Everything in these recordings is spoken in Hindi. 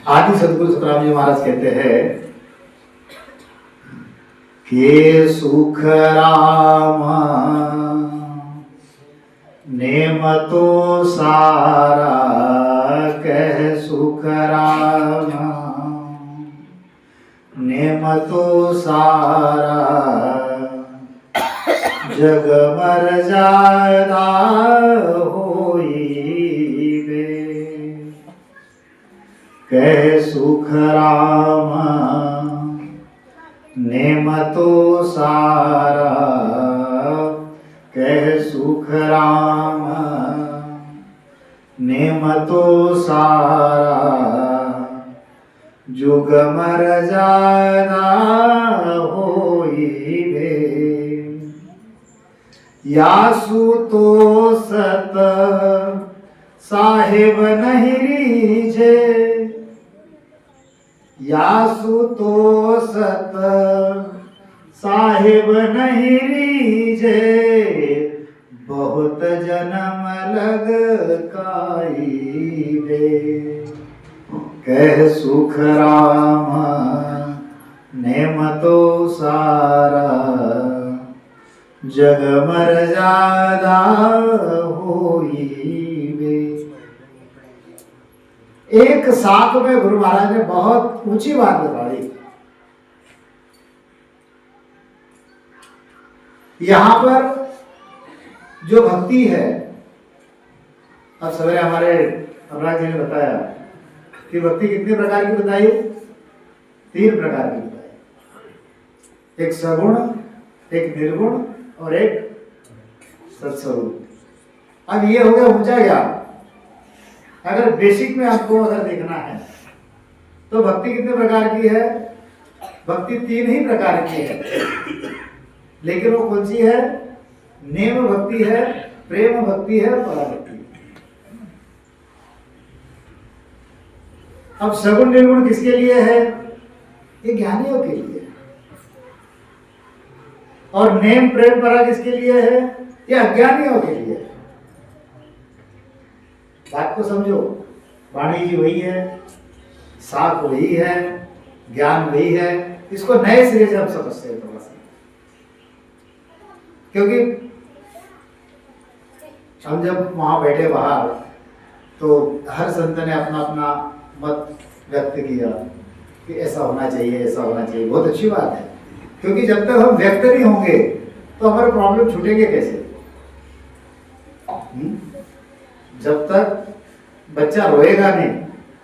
आदि सदगुरु सतराम जी महाराज कहते हैं कि सुख राम नेम तो सारा कह सुख राम नेम तो सारा जग मर जादा होइबे कह सुख राम नेम तो सारा कह सुख राम नेम तो सारा जुग मर जादा होइबे यासु तो सत साहेब नहीं रीझे यासु तो सत साहेब नहीं रीझे बहुत जन्म लग काईबे कह सुख राम नेम तो सारा जग मर जादा होइबे। एक साथ में गुरु महाराज ने बहुत ऊंची बात बताई। यहां पर जो भक्ति है, अब सवेरे हमारे अनुराग जी ने बताया कि भक्ति कितने प्रकार की बताई? 3 प्रकार की बताई, एक सगुण, एक निर्गुण और एक सत्स्वरूप। अब ये हो गया ऊंचा ज्ञान। अगर बेसिक में आपको अगर देखना है तो भक्ति कितने प्रकार की है? भक्ति 3 ही प्रकार की है, लेकिन वो कौन सी है? नेम भक्ति है, प्रेम भक्ति है, पराभक्ति। अब सगुण निर्गुण किसके लिए है? ये ज्ञानियों के लिए। और नेम प्रेम परा किसके लिए है? ये अज्ञानियों के लिए। बात को समझो, वाणी जी वही है, साख वही है, ज्ञान वही है। इसको नए सिरे से हम समझते हैं थोड़ा सा, क्योंकि हम जब वहां बैठे बाहर तो हर संत ने अपना अपना मत व्यक्त किया कि ऐसा होना चाहिए, ऐसा होना चाहिए। बहुत अच्छी बात है, क्योंकि जब तक हम व्यक्त नहीं होंगे तो हमारे प्रॉब्लम छूटेंगे कैसे? जब तक बच्चा रोएगा नहीं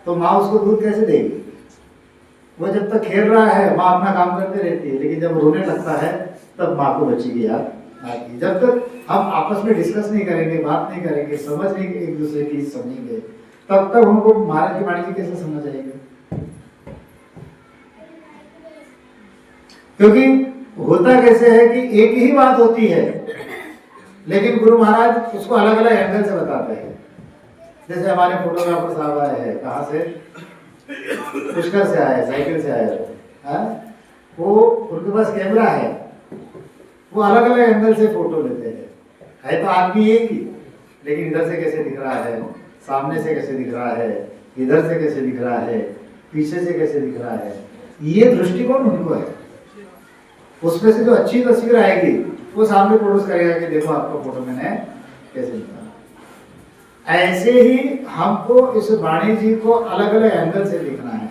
तो माँ उसको दूध कैसे देगी? वो जब तक खेल रहा है माँ अपना काम करते रहती है, लेकिन जब रोने लगता है तब माँ को बच्चे की याद आती है। जब तक हम आपस में डिस्कस नहीं करेंगे, बात नहीं करेंगे, समझ नहीं एक दूसरे की समझेंगे, तब तक हमको महाराज की वाणी कैसे समझ आएगी? क्योंकि होता कैसे है कि एक ही बात होती है, लेकिन गुरु महाराज उसको अलग अलग एंगल से बताते हैं। जैसे हमारे फोटोग्राफर साहब आए हैं, कहाँ से? पुष्कर से आए, साइकिल से आए। वो उनके पास कैमरा है, वो अलग अलग एंगल से फोटो लेते हैं। है तो आदमी एक ही, लेकिन इधर से कैसे दिख रहा है, सामने से कैसे दिख रहा है, इधर से कैसे दिख रहा है, पीछे से कैसे दिख रहा है, ये दृष्टिकोण उनको है। उसमें से जो अच्छी तस्वीर आएगी वो सामने प्रोड्यूस करेगा कि देखो आपका फोटो मैंने कैसे निकाला। ऐसे ही हमको इस वाणी जी को अलग अलग एंगल से देखना है।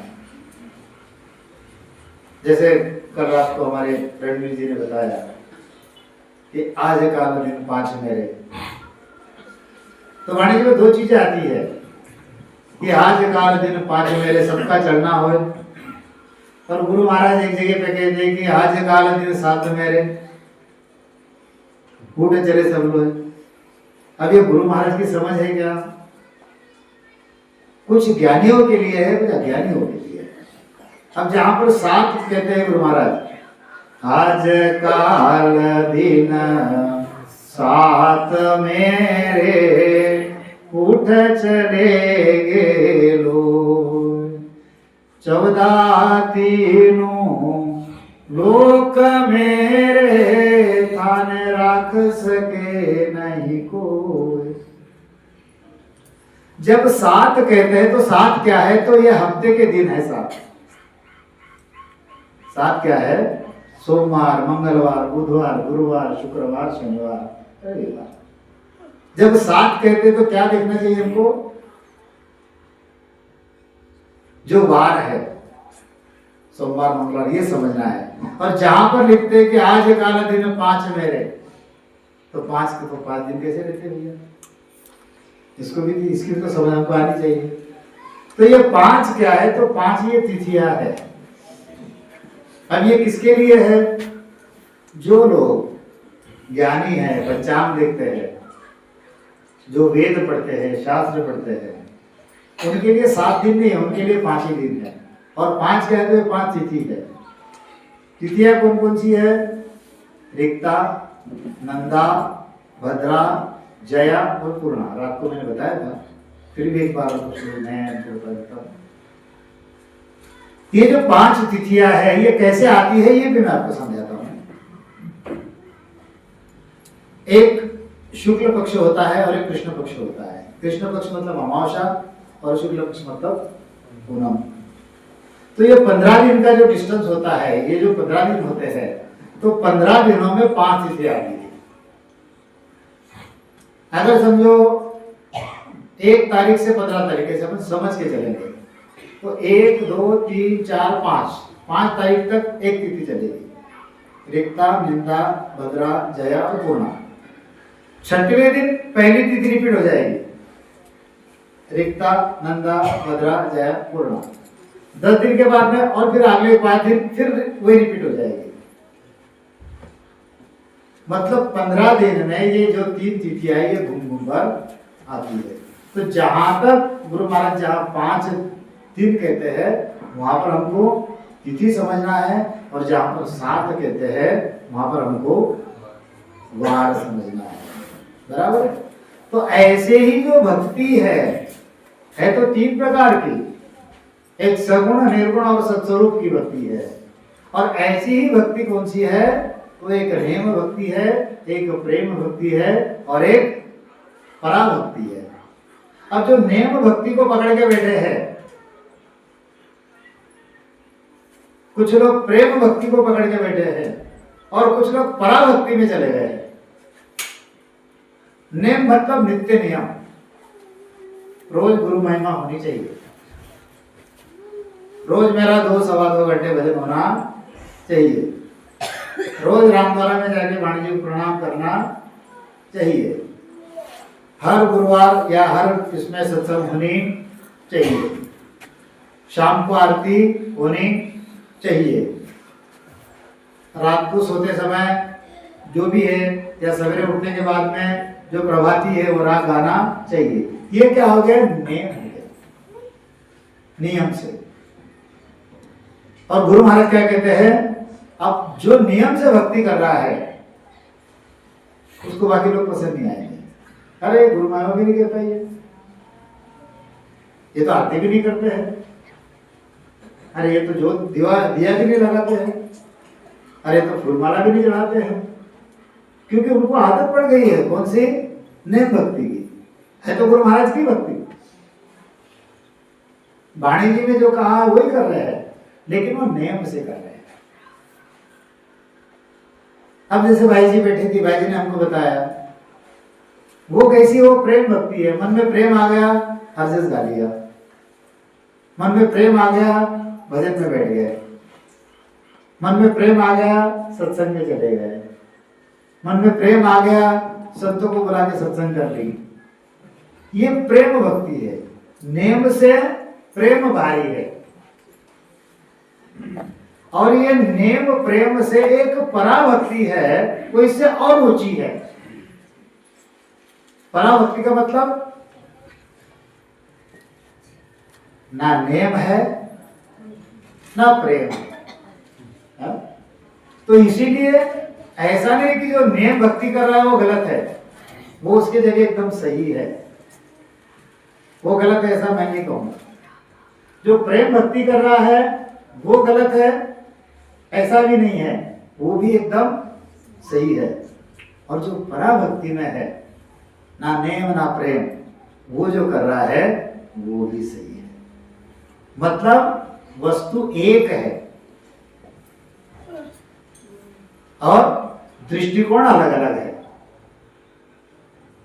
जैसे कल रात को हमारे रणवीर जी ने बताया कि आज काल दिन 5 मेरे, तो वाणी जी में 2 चीजें आती है कि आज काल दिन 5 मेरे सबका चलना हो, और गुरु महाराज एक जगह पे कहते हैं कि आज काल दिन 7 मेरे उठ चले सब लोग। अब ये गुरु महाराज की समझ है क्या? कुछ ज्ञानियों के लिए है, कुछ अज्ञानियों के लिए है। अब जहां पर 7 कहते हैं गुरु महाराज, आज काल दिन 7 मेरे उठ चले गे लोग, 14 तीनों लोक मेरे थाने राख सके नहीं कोई। जब 7 कहते हैं तो 7 क्या है? तो ये हफ्ते के दिन है 7। 7 क्या है? सोमवार, मंगलवार, बुधवार, गुरुवार, शुक्रवार, शनिवार, रविवार। जब 7 कहते तो क्या देखना चाहिए हमको? जो वार है, सोमवार, मंगलवार, ये समझना है। और जहां पर लिखते हैं कि आज एक काला दिन 5 मेरे, तो 5 के तो 5 दिन कैसे लेते भैया? इसको भी, इसकी तो समझ हमको आनी चाहिए। तो ये 5 क्या है? तो 5 ये तिथियां है। अब ये किसके लिए है? जो लोग ज्ञानी है, पंचांग देखते हैं, जो वेद पढ़ते हैं, शास्त्र पढ़ते हैं, उनके लिए 7 दिन नहीं है, उनके लिए 5 ही दिन है। और 5 क्या है? तो 5 तिथि है। तिथियां कौन कौन सी है? रिक्ता, नंदा, भद्रा, जया और पूर्णा। रात को मैंने बताया था, फिर भी एक बार ये जो 5 तिथियां है, ये कैसे आती है ये भी मैं आपको समझाता हूं। एक शुक्ल पक्ष होता है और एक कृष्ण पक्ष होता है। कृष्ण पक्ष मतलब अमावस्या और शुक्ल पक्ष मतलब पूनम। तो ये 15 दिन का जो डिस्टेंस होता है, ये जो 15 दिन होते हैं, तो 15 दिनों में 5 तिथियां आती है। अगर समझो 1 तारीख से 15 तारीख से अपन समझ के चलेंगे, तो 1, 2, 3, 4, 5 तारीख तक एक तिथि चलेगी। रिक्ता, निंदा, भद्रा, जया और पूर्णा। 6वें दिन पहली तिथि रिपीट हो जाएगी। रिक्ता, नंदा, भद्रा, जया, पूर्णा। 10 दिन के बाद में और फिर अगले 5 दिन फिर वही रिपीट हो जाएगी। मतलब 15 दिन में ये जो 3 तिथियां है, ये घूम घूम कर आती है। तो जहां तक गुरु महाराज जहां 5 दिन कहते हैं, वहां पर हमको तिथि समझना है, और जहां पर 7 कहते हैं, वहां पर हमको वार समझना है। बराबर? तो ऐसे ही जो भक्ति है तो 3 प्रकार की। एक सगुण, निर्गुण और सत्स्वरूप की भक्ति है। और ऐसी ही भक्ति कौन सी है? तो एक नेम भक्ति है, एक प्रेम भक्ति है और एक पराभक्ति है। अब जो नेम भक्ति को पकड़ के बैठे हैं, कुछ लोग प्रेम भक्ति को पकड़ के बैठे हैं और कुछ लोग पराभक्ति में चले गए। नेम मतलब नित्य नियम, रोज गुरु महिमा होनी चाहिए, रोज मेरा 2 सवा 2 घंटे भजन होना चाहिए, रोज रामद्वारा में जाके वाणी जी को प्रणाम करना चाहिए, हर गुरुवार या हर इसमें सत्संग होनी चाहिए, शाम को आरती होनी चाहिए, रात को सोते समय जो भी है या सवेरे उठने के बाद में जो प्रभाती है वो राग गाना चाहिए। ये क्या हो गया? नेम हो गया, नियम से। और गुरु महाराज क्या कहते हैं? अब जो नियम से भक्ति कर रहा है उसको बाकी लोग पसंद नहीं आएंगे। अरे गुरु महाराज भी नहीं कहता ये तो आरती भी नहीं करते हैं, अरे ये तो जो दिया भी नहीं लगाते हैं, अरे तो फूलमाला भी नहीं चढ़ाते हैं। क्योंकि उनको आदत पड़ गई है कौन सी? नेम भक्ति की। है तो गुरु महाराज की भक्ति, वाणी जी में जो कहा वही कर रहे हैं, लेकिन वो नेम से कर रहे हैं। अब जैसे भाई जी बैठी थी, भाई जी ने हमको बताया, वो कैसी? वो प्रेम भक्ति है। मन में प्रेम आ गया, हर चीज गा लिया, मन में प्रेम आ गया, भजन में बैठ गए, मन में प्रेम आ गया, सत्संग में चले गए, मन में प्रेम आ गया, संतों को बुला के सत्संग कर ली। ये प्रेम भक्ति है। नेम से प्रेम भारी है। और ये नेम प्रेम से एक पराभक्ति है, वो इससे और ऊंची है। पराभक्ति का मतलब ना नेम है ना प्रेम है। तो इसीलिए ऐसा नहीं कि जो नेम भक्ति कर रहा है वो गलत है, वो उसके जगह एकदम सही है। वो गलत है ऐसा मैं नहीं कहूंगा। जो प्रेम भक्ति कर रहा है वो गलत है ऐसा भी नहीं है, वो भी एकदम सही है। और जो पराभक्ति में है, ना नेम ना प्रेम, वो जो कर रहा है वो भी सही है। मतलब वस्तु एक है और दृष्टिकोण अलग अलग है।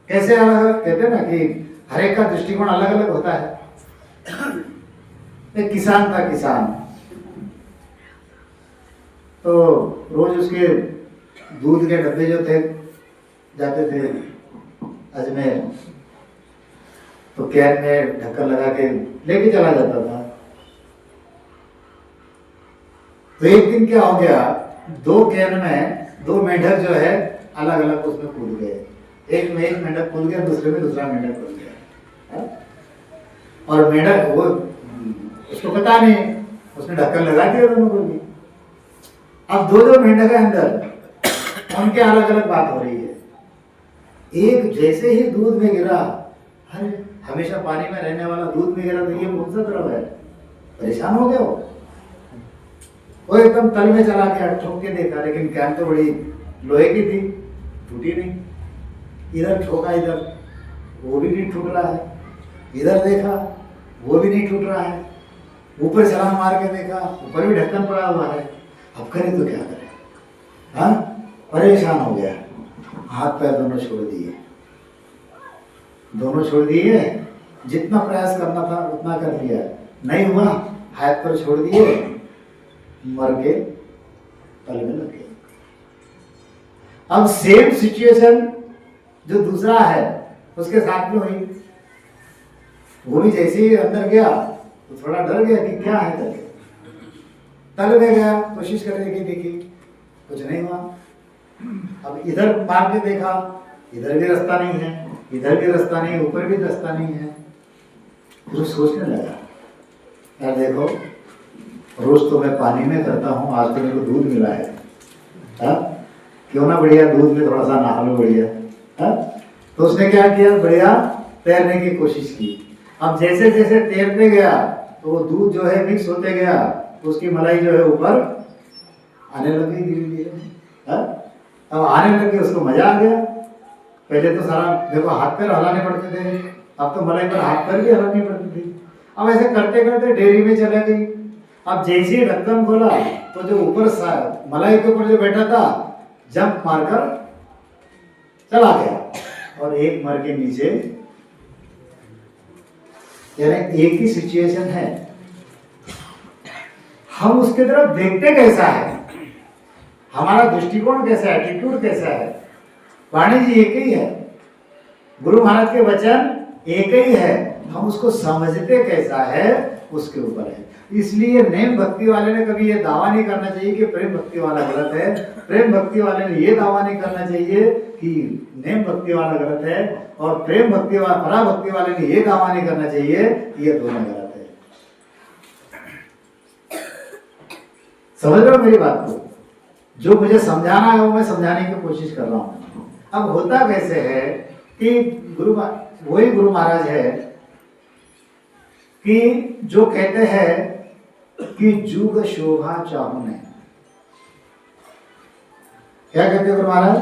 कैसे अलग अलग? कहते हैं ना कि हर एक का दृष्टिकोण अलग अलग होता है। एक किसान था, किसान तो रोज उसके दूध के डब्बे जो थे जाते थे अजमेर, तो कैन में ढक्कन लगा के लेके चला जाता था। तो एक दिन क्या हो गया, 2 कैन में 2 मेंढक जो है अलग अलग उसमें कूद गए। एक में एक मेंढक कूद गया, दूसरे में दूसरा मेंढक कूद गया। और मेंढक वो उसको पता नहीं, उसने ढक्कन लगा दिया दोनों को भी। अब 2 मेंढक है अंदर, उनके अलग अलग बात हो रही है। एक जैसे ही दूध में गिरा, अरे हमेशा पानी में रहने वाला दूध में गिरा तो ये कौन सा द्रव है? परेशान हो गया वो एकदम तल में चला गया, ठोक के देखा, लेकिन कैन तो बड़ी लोहे की थी, टूटी नहीं। इधर ठोका, इधर वो भी नहीं टूट रहा है, इधर देखा वो भी नहीं टूट रहा है, ऊपर छलांग मार के देखा ऊपर भी ढक्कन पड़ा हुआ है। अब करें तो क्या करें? हाँ, परेशान हो गया, हाथ पैर दोनों छोड़ दिए, दोनों छोड़ दिए। जितना प्रयास करना था उतना कर लिया, नहीं हुआ, हाथ पैर छोड़ दिए, मर के तल में लग गए। अब सेम सिचुएशन जो दूसरा है उसके साथ में हुई। वो भी जैसे ही अंदर गया तो थोड़ा डर गया कि क्या है करके, तल में गया, कोशिश करने की देखी, कुछ नहीं हुआ। अब इधर मार के देखा, इधर भी रास्ता नहीं है, इधर भी रास्ता नहीं, ऊपर भी रास्ता नहीं है। फिर सोचने लगा, यार देखो, रोज तो मैं पानी में करता हूँ, आज तो मेरे को दूध मिला है, क्यों ना बढ़िया दूध में थोड़ा सा नहा लो बढ़िया। तो उसने क्या किया, बढ़िया तैरने की कोशिश की। अब जैसे जैसे तैरते गया तो वो दूध जो है मिक्स होते गया, तो उसकी मलाई जो है ऊपर आने लगी धीरे धीरे। अब आने लगे, उसको मजा आ गया। पहले तो सारा देखो हाथ पैर हिलाने पड़ते थे, अब तो मलाई पर हाथ पैर भी हिलानी पड़ती थी। अब ऐसे करते करते डेयरी में चला गई। अब जैसे ही ढक्कन खोला तो जो ऊपर मलाई के ऊपर जो बैठा था जंप मारकर चला गया और एक मर के नीचे। यानी एक ही सिचुएशन है, हम उसके तरफ देखते कैसा है, हमारा दृष्टिकोण कैसा है, एटीट्यूड कैसा है। वाणी जी एक ही है, गुरु महाराज के वचन एक ही है, हम उसको समझते कैसा है उसके ऊपर है। इसलिए नेम भक्ति वाले ने कभी ये दावा नहीं करना चाहिए कि प्रेम भक्ति वाला गलत है, प्रेम भक्ति वाले ने ये दावा नहीं करना चाहिए कि नेम भक्ति वाला गलत है, और प्रेम भक्ति वाला पराभक्ति वाले ने ये दावा नहीं करना चाहिए कि ये दोनों गलत है। समझ रहे हो मेरी बात को? जो मुझे समझाना है वो मैं समझाने की कोशिश कर रहा हूं। अब होता कैसे है कि वही गुरु महाराज है कि जो कहते हैं कि जुग शोभा चाहूं नहीं। क्या कहते हैं गुरु महाराज?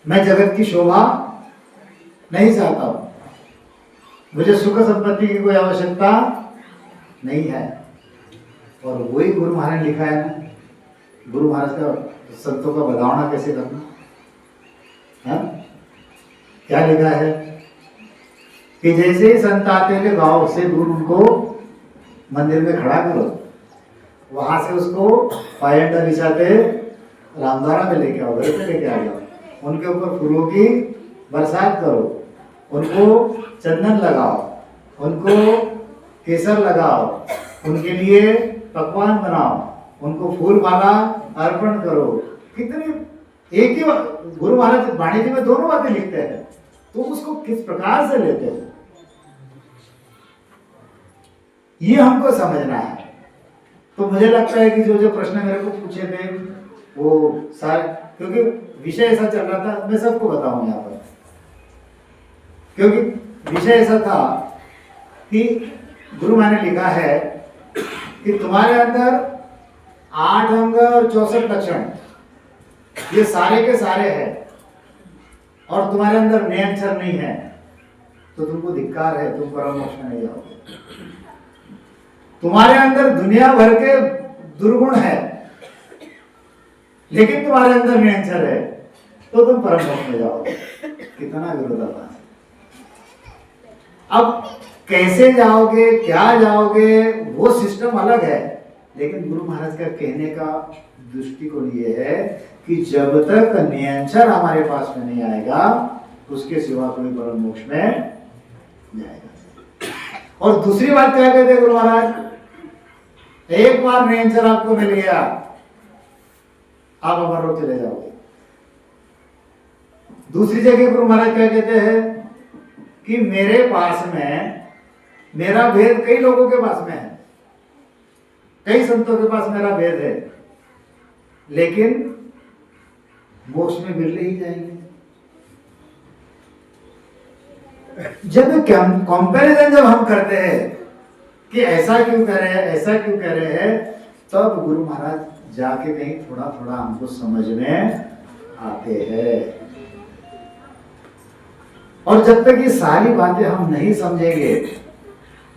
मैं जगत की शोभा नहीं चाहता हूं, मुझे सुख संपत्ति की कोई आवश्यकता नहीं है। और वही गुरु महाराज ने लिखा है ना, गुरु महाराज का संतों का बधावना कैसे करना है? क्या लिखा है कि जैसे ही संत आते हैं गांव से दूर, उनको मंदिर में खड़ा करो, वहां से उसको पायंडा बिछाते रामद्वारा में लेके आओ, घर पे लेके आ जाओ, उनके ऊपर फूलों की बरसात करो, उनको चंदन लगाओ, उनको केसर लगाओ, उनके लिए पकवान बनाओ, उनको फूल माला अर्पण करो। कितनी एक ही गुरु महाराज वाणी जी में दोनों बातें लिखते हैं, तो उसको किस प्रकार से लेते हो ये हमको समझना है। तो मुझे लगता है कि जो जो प्रश्न मेरे को पूछे थे वो सारे, क्योंकि विषय ऐसा चल रहा था, मैं सबको बताऊं यहाँ पर, क्योंकि विषय ऐसा था कि गुरु महाराज ने लिखा है कि तुम्हारे अंदर 8 अंग और 64 लक्षण ये सारे के सारे हैं, और तुम्हारे अंदर नए अक्षर नहीं है। तो तुमको धिक्कार है, तुम परम मोक्ष में नहीं जाओगे। तुम्हारे अंदर दुनिया भर के दुर्गुण है, लेकिन तुम्हारे अंदर निरंतर है, तो तुम परम मोक्ष में जाओगे। कितना विरोधाभास। अब कैसे जाओगे, क्या जाओगे, वो सिस्टम अलग है, लेकिन गुरु महाराज का कहने का दृष्टिकोण ये है कि जब तक नियंत्रण हमारे पास में नहीं आएगा, उसके सिवा कोई परम मोक्ष में जाएगा। और दूसरी बात क्या कहते हैं गुरु महाराज, एक बार नियंत्रण आपको मिल गया, आप अमर लोक चले जाओगे। दूसरी जगह गुरु महाराज क्या कहते हैं कि मेरे पास में मेरा भेद कई लोगों के पास में है, कई संतों के पास मेरा भेद है, लेकिन मोक्ष में मिल ही जाएंगे। जब कंपैरिजन जब हम करते हैं कि ऐसा क्यों कह रहे हैं, ऐसा क्यों कह रहे हैं, तब गुरु महाराज जाके कहीं थोड़ा थोड़ा हमको समझ में आते हैं। और जब तक ये सारी बातें हम नहीं समझेंगे,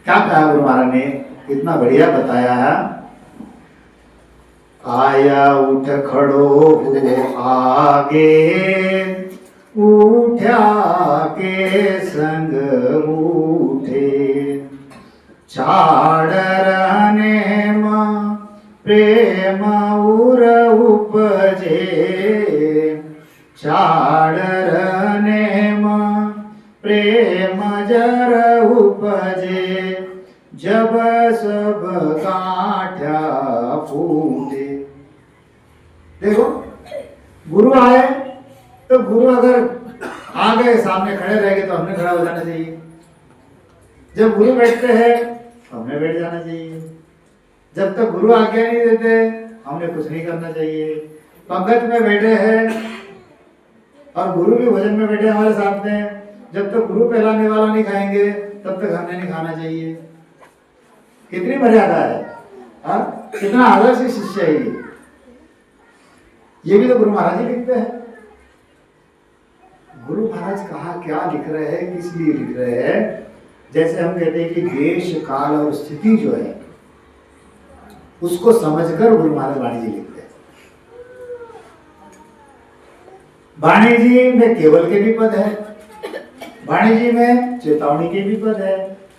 क्या कहा गुरु महाराज ने, इतना बढ़िया बताया है, आया उठ खड़ो हो आगे, उठा के संग उठे, छाड़ रहने मां प्रेम उर उपजे, छाड़ रहने मां प्रेम जर उपजे, जब सब काठा फूटे। देखो गुरु आए तो गुरु अगर आ गए, सामने खड़े रह गए तो हमने खड़ा हो जाना चाहिए। जब गुरु बैठते हैं तो हमने बैठ जाना चाहिए। जब तक गुरु आज्ञा नहीं देते हमने कुछ नहीं करना चाहिए। पंगत में बैठे हैं और गुरु भी भोजन में बैठे हमारे साथ में, जब तक गुरु पहलाने वाला नहीं खाएंगे तब तक हमने नहीं खाना चाहिए। कितनी मर्यादा है, हाँ? कितना आदर्श शिष्य है ये भी तो गुरु महाराज ही लिखते हैं। गुरु महाराज कहाँ क्या लिख रहे हैं, किस लिए लिख रहे हैं, जैसे हम कहते हैं कि देश काल और स्थिति जो है उसको समझकर गुरु महाराज वाणी जी लिखते हैं। वाणी जी में केवल के भी पद है, वाणी जी में चेतावनी के भी पद है।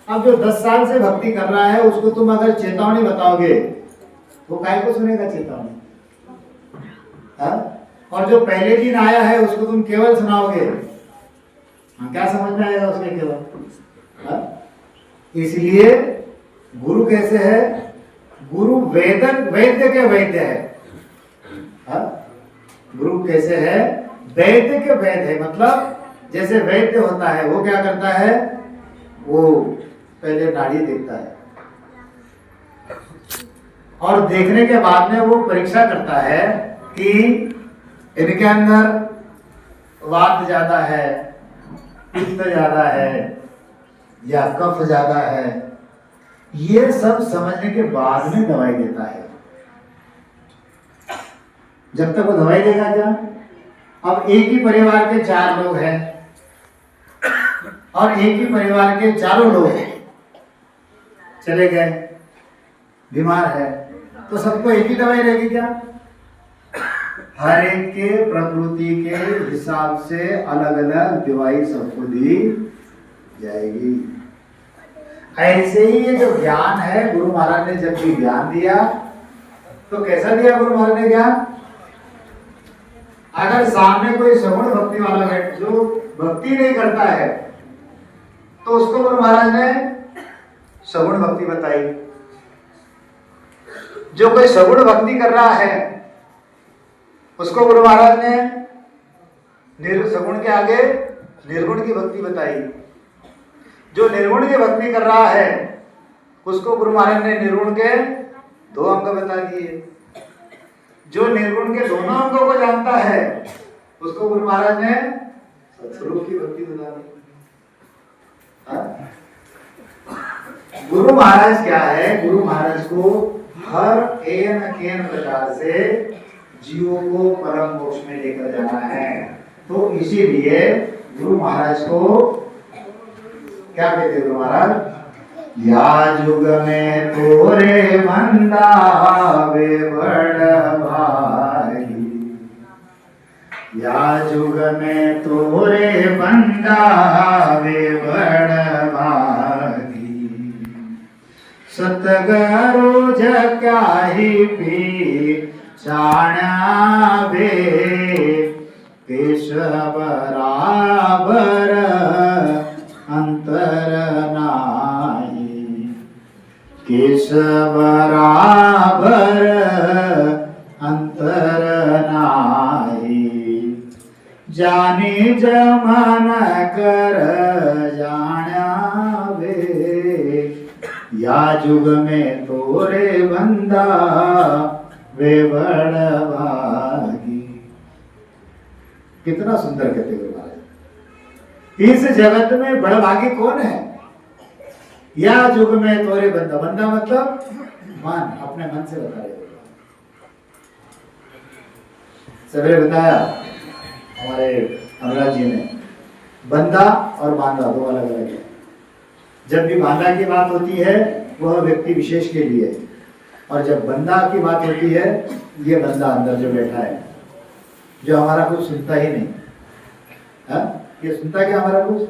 अब जो 10 साल से भक्ति कर रहा है उसको तुम अगर चेतावनी बताओगे वो काहे को सुनेगा चेतावनी, हाँ? और जो पहले दिन आया है उसको तुम केवल सुनाओगे, हम क्या समझ में आएगा उसके केवल, हाँ? इसलिए गुरु कैसे है, गुरु वैद्य के वैद्य है, हाँ? गुरु कैसे है, वैद्य के वैद्य है। मतलब जैसे वैद्य होता है वो क्या करता है, वो पहले नाड़ी देखता है और देखने के बाद में वो परीक्षा करता है कि इनके अंदर वात ज्यादा है, पित्त ज्यादा है या कफ ज्यादा है, ये सब समझने के बाद में दवाई देता है। जब तक वो दवाई देगा क्या, अब एक ही परिवार के 4 लोग हैं और एक ही परिवार के चारों लोग चले गए, बीमार है, तो सबको एक ही दवाई रहेगी क्या? हर एक के प्रकृति के हिसाब से अलग अलग दवाई सबको दी जाएगी। ऐसे ही ये जो ज्ञान है, गुरु महाराज ने जब भी ज्ञान दिया तो कैसा दिया गुरु महाराज ने ज्ञान? अगर सामने कोई सगुण भक्ति वाला है जो भक्ति नहीं करता है तो उसको गुरु महाराज ने सगुण भक्ति बताई। जो कोई सगुण भक्ति कर रहा है उसको गुरु महाराज ने सगुण के आगे निर्गुण की भक्ति बताई। जो निर्गुण की भक्ति कर रहा है उसको गुरु महाराज ने निर्गुण के 2 अंग बता दिए। जो निर्गुण के दोनों अंगों को जानता है उसको गुरु महाराज ने सत्स्वरूप की भक्ति बता दी। गुरु महाराज क्या है, गुरु महाराज को हर एन केन प्रकार से जीवों को परम मोक्ष में लेकर जाना है। तो इसीलिए गुरु महाराज को क्या कहते गुरु महाराज? या जुग में तोरे बंदा वे बड़ भागी, या जुग में तोरे बंदा वे बड़ भागी, सतगुरु जकाही पी चाणा बे, केश बराबर अंतर नाही, केश बराबर अंतर नाही, जानी जमन कर जाण्यावे, या जुग में तोरे बंदा वे बड़ भागी। कितना सुंदर कहते गुरु महाराज। इस जगत में बड़भागी कौन है? या जुग में तोरे बंदा, बंदा मतलब मन, अपने मन से बता रहे। सवेरे बताया हमारे अनुराग जी ने, बंदा और बांदा दो अलग अलग है। जब भी बांदा की बात होती है वह व्यक्ति विशेष के लिए, और जब बंदा की बात होती है ये बंदा अंदर जो बैठा है, जो हमारा कुछ सुनता ही नहीं। ये सुनता क्या हमारा कुछ?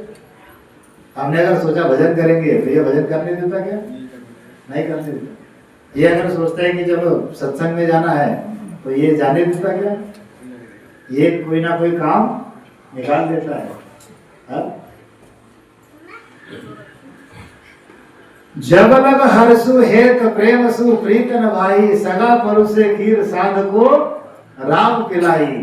हमने अगर सोचा भजन करेंगे तो ये भजन करने देता क्या? नहीं करने देता। ये अगर सोचता है कि चलो सत्संग में जाना है तो ये जाने देता क्या? ये कोई ना कोई काम निकाल देता है। जब लग हर्षु हेत प्रेम सु प्रीतन भाई, सगा परु से खीर साध को राम पिलाई,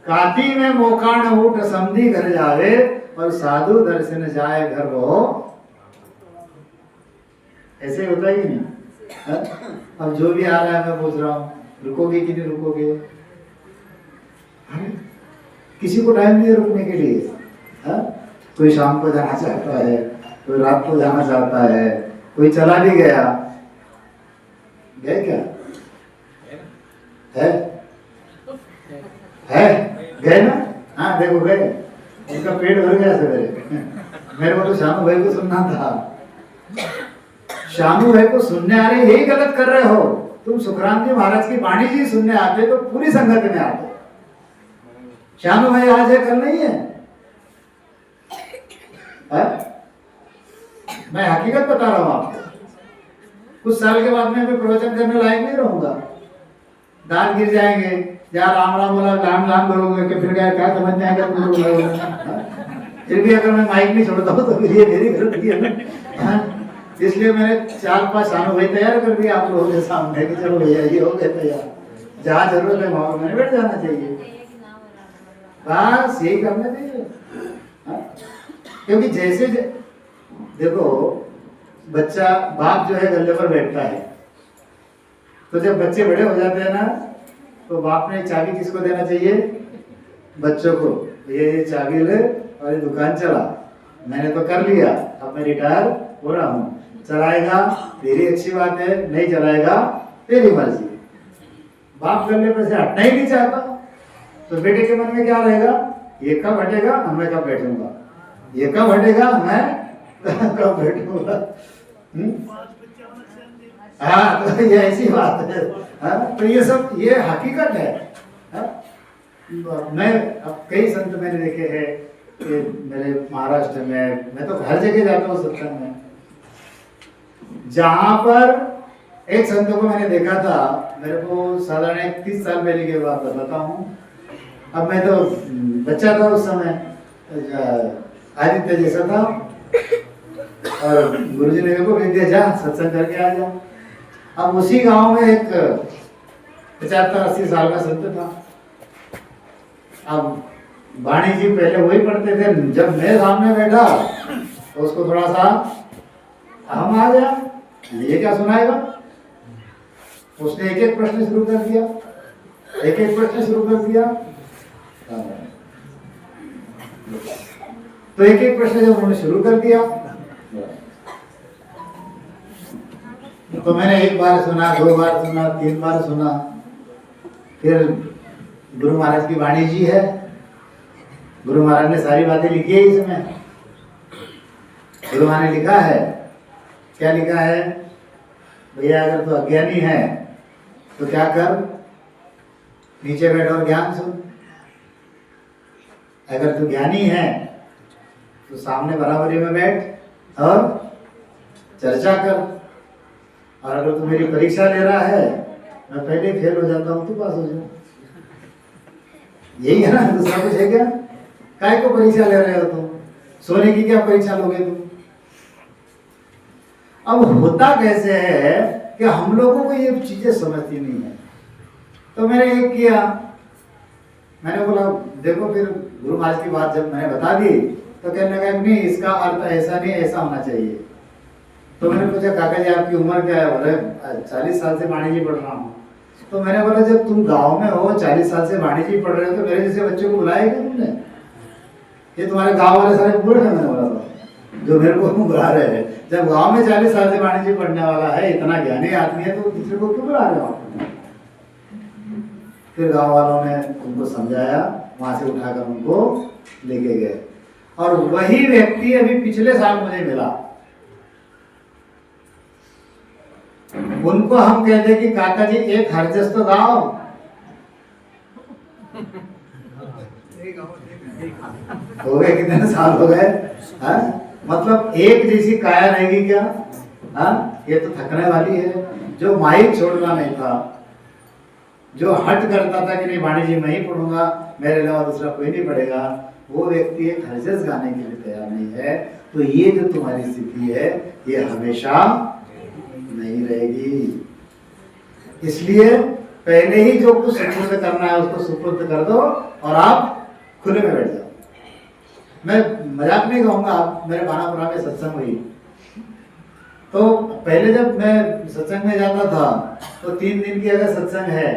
काती में मोकाण उठ समधी घर जावे, और साधु दर्शन जाए घर वो। ऐसे होता ही नहीं। अब जो भी आ रहा है मैं पूछ रहा हूँ, रुकोगे कि नहीं रुकोगे? किसी को टाइम नहीं है रुकने के लिए। कोई शाम को जाना चाहता है, कोई रात को जाना चाहता है, कोई चला भी गया। गए क्या? है गए ना? हाँ देखो गए, उनका पेट भर गया सवेरे। मेरे को तो शानू भाई को सुनना था। शानू भाई को सुनने आ रहे, यही गलत कर रहे हो तुम। सुखराम जी महाराज की वाणी जी सुनने आते तो पूरी संगत में आते। शानू भाई आज है कल नहीं है, मैं हकीकत बता रहा हूं आपको। कुछ साल के बाद में मैं प्रवचन करने लायक नहीं रहूंगा। दांत गिर जाएंगे, या राम राम बोला राम राम बोलोगे कि फिर क्या समझ में आएगा? फिर भी अगर मैं माइक नहीं छोड़ता हूँ तो फिर ये मेरी गलती है ना। इसलिए मैंने 4-5 शानू भाई तैयार कर दिया आप लोगों के सामने कि चलो भैया ये हो गए तैयार, जहाँ जरूरत है वहां मैंने बैठ जाना चाहिए। बस यही करना चाहिए। क्योंकि जैसे देखो बच्चा, बाप जो है गले पर बैठता है, तो जब बच्चे बड़े हो जाते हैं ना तो बाप ने चाबी किसको देना चाहिए? बच्चों को। ये चाबी ले और ये दुकान चला, मैंने तो कर लिया, अब मैं रिटायर हो रहा हूँ। चलाएगा तेरी अच्छी बात है, नहीं चलाएगा तेरी मर्जी। बाप गले पर से हटना ही नहीं चाहता, तो बेटे के मन में क्या रहेगा? ये कब हटेगा, मैं कब बैठूंगा? ये कब हटेगा, मैं कब बैठूंगा? हाँ, तो ये ऐसी बात है। तो ये सब ये हकीकत है। मैं अब कई संत मैंने देखे हैं कि मेरे महाराष्ट्र में, मैं तो हर जगह जाता हूँ सत्संग में, जहां पर एक संत को मैंने देखा था, मेरे को साधारण 30 साल पहले की बात बताता हूँ। अब मैं तो बच्चा था उस समय, आदित्य जैसा था, और गुरुजी ने मेरे को भेज दिया, जा सत्संग करके आ जा। अब उसी गांव में एक 75-80 साल का संत था। अब वाणी जी पहले वही पढ़ते थे, जब मैं सामने बैठा तो उसको थोड़ा सा हम आ गया, ये क्या सुनाएगा? उसने एक एक प्रश्न शुरू कर दिया, एक एक प्रश्न शुरू कर दिया। तो एक एक प्रश्न जब उन्होंने शुरू कर दिया तो मैंने एक बार सुना, 2 बार सुना, 3 बार सुना। फिर गुरु महाराज की वाणी जी है, गुरु महाराज ने सारी बातें लिखी है इसमें। गुरुमा ने लिखा है, क्या लिखा है? भैया अगर तू अज्ञानी है तो क्या कर, नीचे बैठ और ज्ञान सुन। अगर तू ज्ञानी है तो सामने बराबरी में बैठ और चर्चा कर। और अगर तू मेरी परीक्षा ले रहा है, मैं पहले फेल हो जाता हूँ, तू पास हो जा। यही है ना, दूसरा कुछ है क्या? काय को परीक्षा ले रहे हो तुम? सोने की क्या परीक्षा लोगे तुम? अब होता कैसे है कि हम लोगों को ये चीजें समझती नहीं है। तो मैंने एक किया, मैंने बोला देखो, फिर गुरु महाराज की बात जब मैंने बता दी तो कहने लगा नहीं, इसका अर्थ ऐसा नहीं, ऐसा होना चाहिए। तो मैंने पूछा काका जी आपकी उम्र क्या है? बोले 40 साल से वाणी जी पढ़ रहा हूँ। तो मैंने बोला जब तुम गांव में हो, 40 साल से वाणी जी पढ़ रहे हो, तो मेरे जैसे बच्चों को बुलाया क्या तुमने? ये तुम्हारे गांव वाले सारे बूढ़े हैं। मैंने बोला था जो मेरे को बुला रहे हैं, जब गांव में 40 साल से वाणी जी पढ़ने वाला है, इतना ज्ञानी आदमी है, तो दूसरे को क्यों बुला रहे हो? फिर गांव वालों ने उनको समझाया, वहां से उठाकर उनको लेके गए। और वही व्यक्ति अभी पिछले साल मुझे मिला। उनको हम कहते कि काका जी एक हरजस तो गाओ। हो गए कितने साल हो गए? मतलब एक जैसी काया रहेगी क्या? ये तो थकने वाली है। जो माइक छोड़ना नहीं था, जो हट करता था कि नहीं वाणी जी मैं ही पढ़ूंगा, मेरे अलावा दूसरा कोई नहीं पढ़ेगा, वो व्यक्ति एक हरजस गाने के लिए तैयार नहीं है। तो ये जो तुम्हारी स्थिति है, ये हमेशा नहीं रहेगी। इसलिए पहले ही जो कुछ सुपुर्द करना है उसको सुपुर्द कर दो और आप खुले में बैठ जाओ। मैं मजाक नहीं कहूंगा, मेरे बानापुरा में सत्संग हुई, तो पहले जब मैं सत्संग में जाता था तो 3 दिन की अगर सत्संग है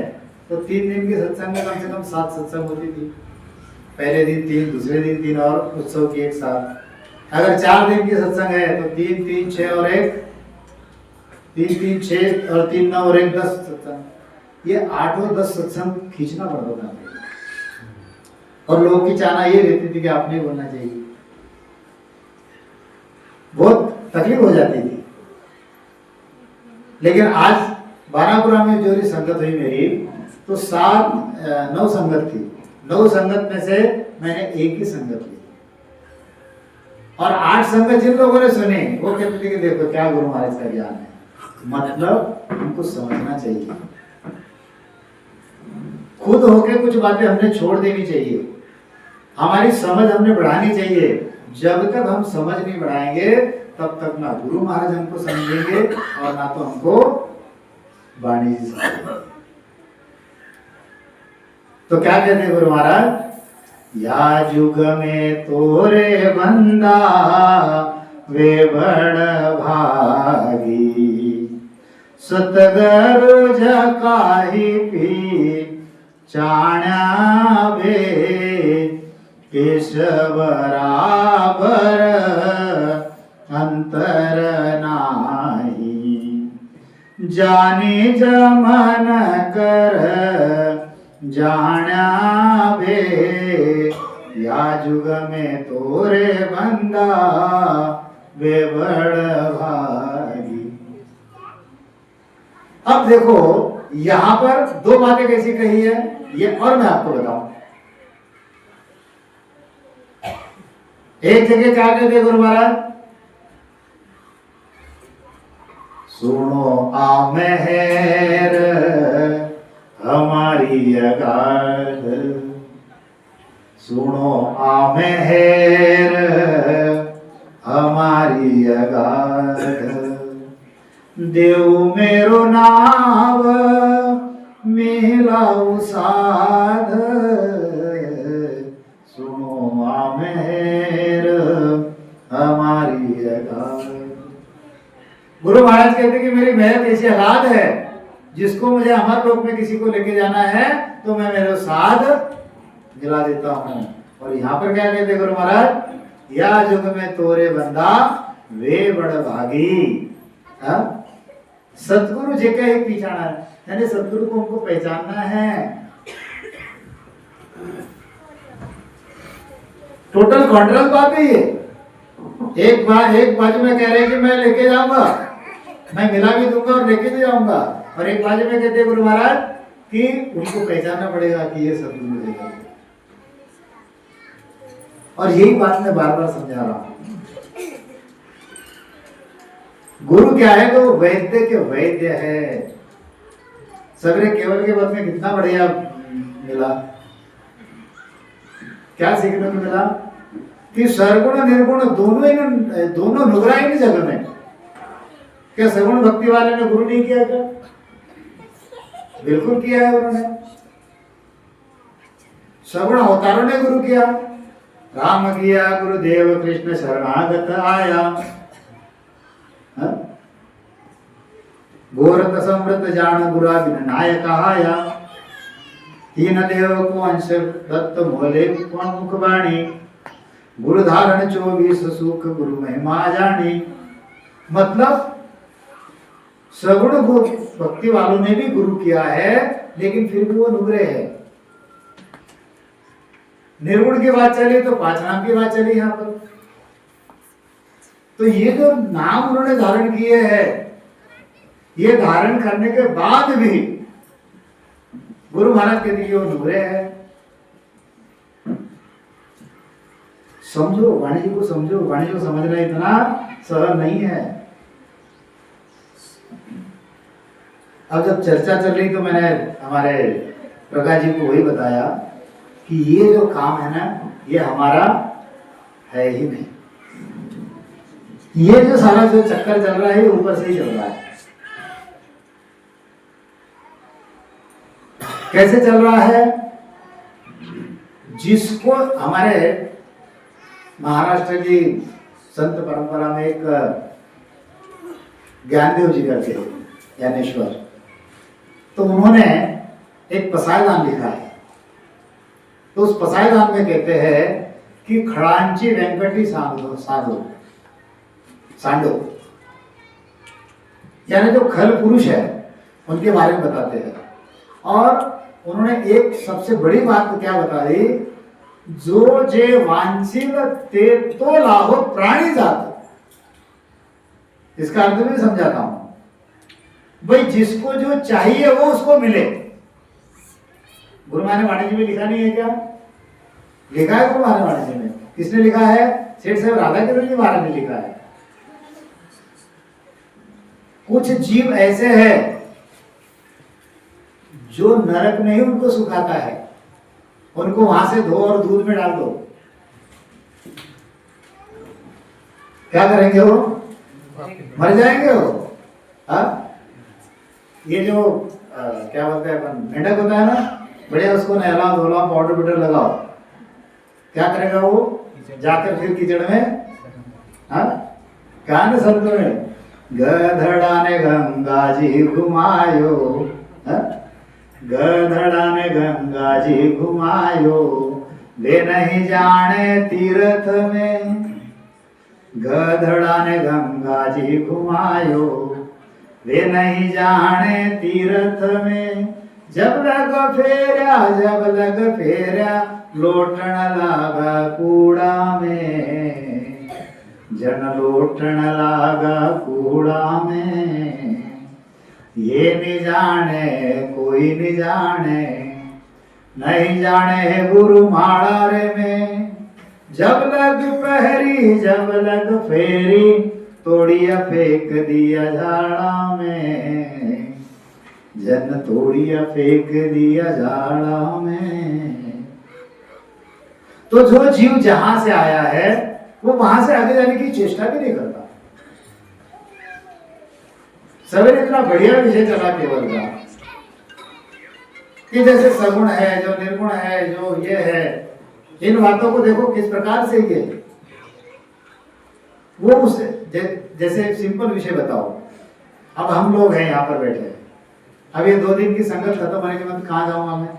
तो 3 दिन के सत्संग में कम से कम 7 सत्संग होती थी। पहले दिन 3, दूसरे दिन 3 और उत्सव की एक साथ। अगर 4 दिन की सत्संग है तो 3, 3, 6 और 1, 3, 3, 6 और 3, 9 और 1, 10 सत्संग। ये 8 और 10 सत्संग खींचना पड़ता था। और लोगों की चाहना ये रहती थी कि आपने बोलना चाहिए, बहुत तकलीफ हो जाती थी। लेकिन आज बानापुरा में जो संगत हुई मेरी, तो 9 संगत थी। 9 संगत में से मैंने एक ही संगत ली, और 8 संगत जिन लोगों ने सुने वो कहते थे कि देखो क्या गुरु महाराज का ज्ञान है। मतलब हमको समझना चाहिए, खुद होके कुछ बातें हमने छोड़ देनी चाहिए, हमारी समझ हमने बढ़ानी चाहिए। जब तक हम समझ नहीं बढ़ाएंगे तब तक ना गुरु महाराज हमको समझेंगे और ना तो हमको वाणी जी समझेंगे। तो क्या कहते हैं गुरु महाराज? या जुग में तोरे बंदा वे बड़ भागी, सतगुरु जकाही पी चाण्या वे, केशव बराबर अंतर नाही, जानी जमन कर जाण्या वे, या जुग में तोरे बंदा वे बड़ भागी। अब देखो यहां पर 2 बातें कैसी कही है ये और मैं आपको बताऊं। एक जगह क्या कहते गुरु महाराज? सुनो आ मेहर हमारी अगाध, सुनो आ मेहर हमारी अगाध, देव मेरो नाव मिलाऊ साध, सुनो आ मेहर हमारी अगाध। गुरु महाराज कहते कि मेरी मेहर ऐसी अगाध है, जिसको मुझे अमर लोक में किसी को लेके जाना है तो मैं मेरे साथ दिला देता हूं। और यहाँ पर क्या कहते गुरु महाराज? या जुग में तोरे बंदा वे बड़ भागी। सतगुरु जी का एक पहचाना है, यानी सतगुरु को उनको पहचानना है। टोटल कॉन्ट्रल बात है ये। एक बाजू में कह रहे हैं कि मैं लेके जाऊंगा, मैं मिला भी दूंगा और लेके भी जाऊंगा, और एक बाजू में कहते हैं गुरु महाराज कि उनको पहचानना पड़ेगा कि ये सदगुरु देगा। और यही बात मैं बार बार समझा रहा हूं। गुरु क्या है? तो वैद्य के वैद्य है। सवेरे केवल के पद में कितना बढ़िया मिला, क्या सीखने को मिला कि सरगुण निर्गुण दोनों नुगरा इन जगह में। क्या सगुण भक्ति वाले ने गुरु नहीं किया क्या? बिल्कुल किया है उन्होंने। सगुण अवतारों ने गुरु किया। राम किया गुरुदेव कृष्ण शरणागत आया, गोरख समृत जान गुरा बिन नायक आया, तीन देव को अंश दत्त मोले कौन मुखवाणी, गुरु धारण 24 सुख गुरु महिमा जानी। मतलब सगुण भक्ति वालों ने भी गुरु किया है, लेकिन फिर भी वो नुगरे है। निर्गुण की बात चली तो पांच नाम की बात चली यहाँ पर। तो ये जो नाम उन्होंने धारण किए हैं, ये धारण करने के बाद भी गुरु महाराज कहते हैं वो नुगरे है। समझो वाणी जी को, समझो वाणी जी को समझना इतना सरल नहीं है। अब जब चर्चा चल रही तो मैंने हमारे प्रकाश जी को वही बताया कि ये जो काम है ना, ये हमारा है ही नहीं। ये जो सारा जो चक्कर चल रहा है ऊपर से ही चल रहा है। कैसे चल रहा है? जिसको हमारे महाराष्ट्र की संत परंपरा में एक ज्ञानदेव जी करके ज्ञानेश्वर, तो उन्होंने एक पसायदान लिखा है। तो उस पसायदान में कहते हैं कि खड़ांची वेंकटी सांडो यानी जो खल पुरुष है उनके बारे में बताते हैं। और उन्होंने एक सबसे बड़ी बात तो क्या बता दी, जो जे वांछिल ते तो लाभो प्राणी जात। इसका अर्थ भी समझाता हूं भाई, जिसको जो चाहिए वो उसको मिले। गुरु महाराज वाणी जी में लिखा नहीं है क्या? लिखा है गुरु महाराज वाणी जी में। किसने लिखा है? सेठ साहब राधा किरण जी महाराज ने लिखा है। कुछ जीव ऐसे हैं जो नरक में ही उनको सुखाता है, उनको वहां से धो और दूध में डाल दो, क्या करेंगे वो? मर जाएंगे वो। ये जो क्या बोलते हैं अपन, मेंढक होता है ना, बढ़िया उसको नहलाओ धोलाओ पाउडर बिटर लगाओ, क्या करेगा वो? जाकर फिर कीचड़ में कहा ना संत में, गधड़ा ने गंगा जी घुमायो, गधड़ा ने गंगा जी घुमायो, वे नहीं जाने तीर्थ में, गधड़ा ने गंगा जी घुमायो, वे नहीं जाने तीर्थ में, जब लग फेरा लोटन लागा कूड़ा में, जन लोटन लागा कूड़ा में, ये नहीं जाने कोई नहीं जाने, नहीं जाने गुरु माड़ा रे में, जब लग पहरी जब लग फेरी, तोड़िया फेंक दिया झाड़ा में, जन तोड़िया फेंक दिया झाड़ा में। तो जो जीव जहां से आया है वो वहां से आगे जाने की चेष्टा भी नहीं करता। सवेरे इतना बढ़िया विषय चला केवल का कि जैसे सगुण है, जो निर्गुण है, जो ये है, इन बातों को देखो किस प्रकार से ये वो उसे जैसे सिंपल विषय बताओ। अब हम लोग हैं यहाँ पर बैठे, अब ये 2 दिन की संगत खत्म होने के बाद कहाँ जाऊंगा मैं?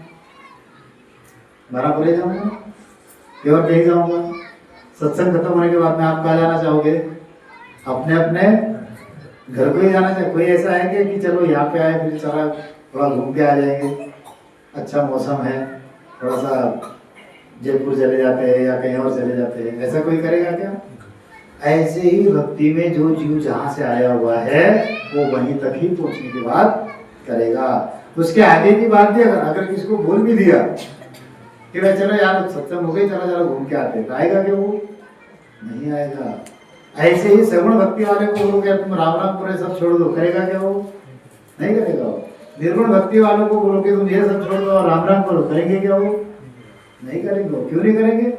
बराबर जाऊंगा कि और कहीं जाऊंगा? सत्संग खत्म होने के बाद में आप कहाँ जाना चाहोगे? अपने अपने घर को ही जाना चाहिए। कोई ऐसा है कि चलो यहाँ पे आए फिर चला थोड़ा घूम के आ जाएंगे, अच्छा मौसम है, थोड़ा सा जयपुर चले जाते हैं या कहीं और चले जाते हैं, ऐसा कोई करेगा क्या? ऐसे ही भक्ति में जो जीव जहां से आया हुआ है वो वहीं तक ही पहुंचने की बात करेगा। उसके आगे की बात भी अगर किसी को बोल भी दिया कि भाई चलो यार सत्संग हो गई, चलो चलो घूम के आते, तो आएगा क्या? वो नहीं आएगा। ऐसे ही श्रवण भक्ति वाले को बोलोगे तुम राम राम पूरे सब छोड़ दो, करेगा क्या? वो नहीं करेगा। वो निर्गुण भक्ति वालों को बोलोगे तुम ये सब छोड़ दो और राम राम करो, करेंगे क्या? वो नहीं करेंगे। क्यों नहीं करेंगे?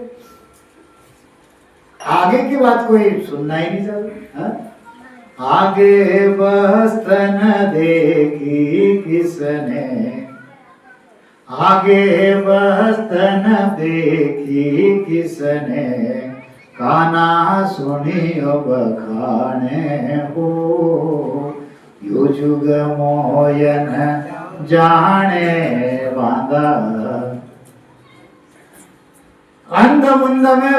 आगे की बात कोई सुनना ही नहीं चाहता। आगे बस्तन देखी किसने, आगे बस्तन देखी किसने, काना सुनी बखाने हो, यो जुग मोयन जाने बांधा। अंध मुंद में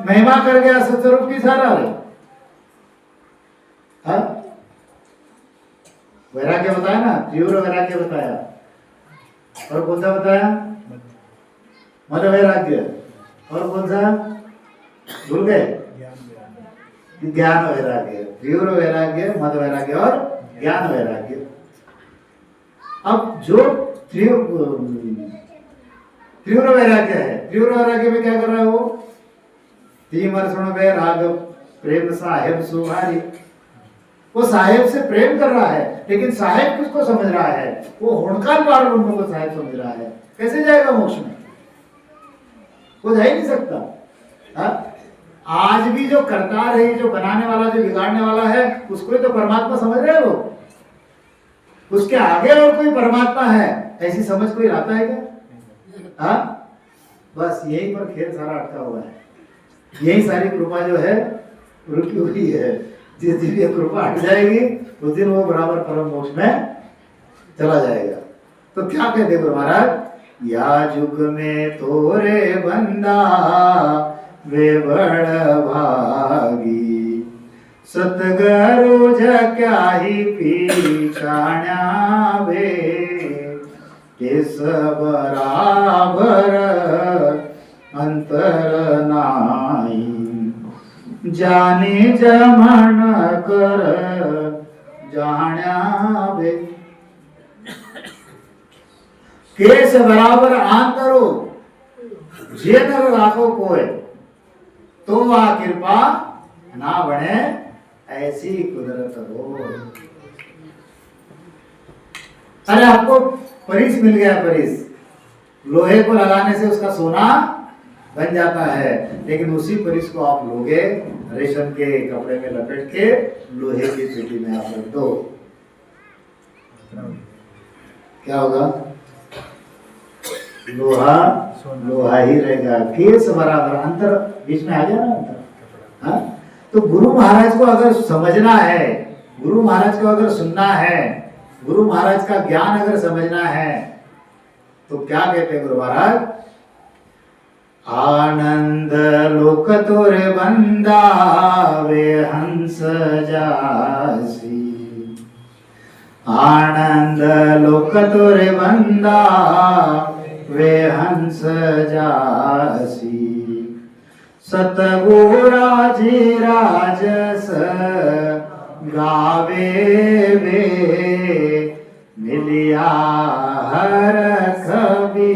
महिमा कर गया सत्स्वरूप की सारा। वैराग्य बताया ना, तीव्र वैराग्य बताया, और कौन सा बताया? मद वैराग्य। और कौन सा भूल गए? ज्ञान वैराग्य। तीव्र वैराग्य, मद वैराग्य और ज्ञान वैराग्य। अब जो तीव्र वैराग्य है, तीव्र वैराग्य में क्या कर रहा है वो? तीमर सुन वैराग प्रेम साहेब सुहारी। वो साहेब से प्रेम कर रहा है, लेकिन साहेब किसको समझ रहा है? वो हुणकाल पार ब्रह्म को साहेब समझ रहा है। कैसे जाएगा मोक्ष में? वो जा ही नहीं सकता। आज भी जो करतार है, जो बनाने वाला, जो बिगाड़ने वाला है, उसको तो परमात्मा समझ रहे हो। उसके आगे और कोई परमात्मा है ऐसी समझ कोई आता है क्या? बस यहीं पर खेल सारा अटका हुआ है। यही सारी कृपा जो है रुकी हुई है। जिस दिन ये कृपा हट जाएगी उस दिन वो बराबर परम मोक्ष में चला जाएगा। तो क्या कहते गुरु महाराज? या जुग में तोरे बंदा वे बड़ भागी, सतगुरु क्या ही पीछाण्या वे, किस बराबर अंतर नाई, जाने जमन कर जाण्या वे। केस बराबर आंतरो जे नर राखो कोय, तो वह कृपा ना बने ऐसी कुदरत हो। अरे आपको परिस मिल गया, परिस लोहे को लगाने से उसका सोना बन जाता है, लेकिन उसी परिस को आप लोगे रेशम के कपड़े में लपेट के लोहे की पेटी में आप रख दो, क्या होगा? लोहा लोहा ही रहेगा। केस बराबर अंतर बीच में आ गया ना अंतर। हाँ? तो गुरु महाराज को अगर समझना है, गुरु महाराज को अगर सुनना है, गुरु महाराज का ज्ञान अगर समझना है, तो क्या कहते हैं गुरु महाराज? आनंद लोक तोरे बंदा वे हंस जासी, आनंद लोक तोरे बंदा वे हंस जासी, सतगुरा जी राजस गावे वे, मिलिया हर कभी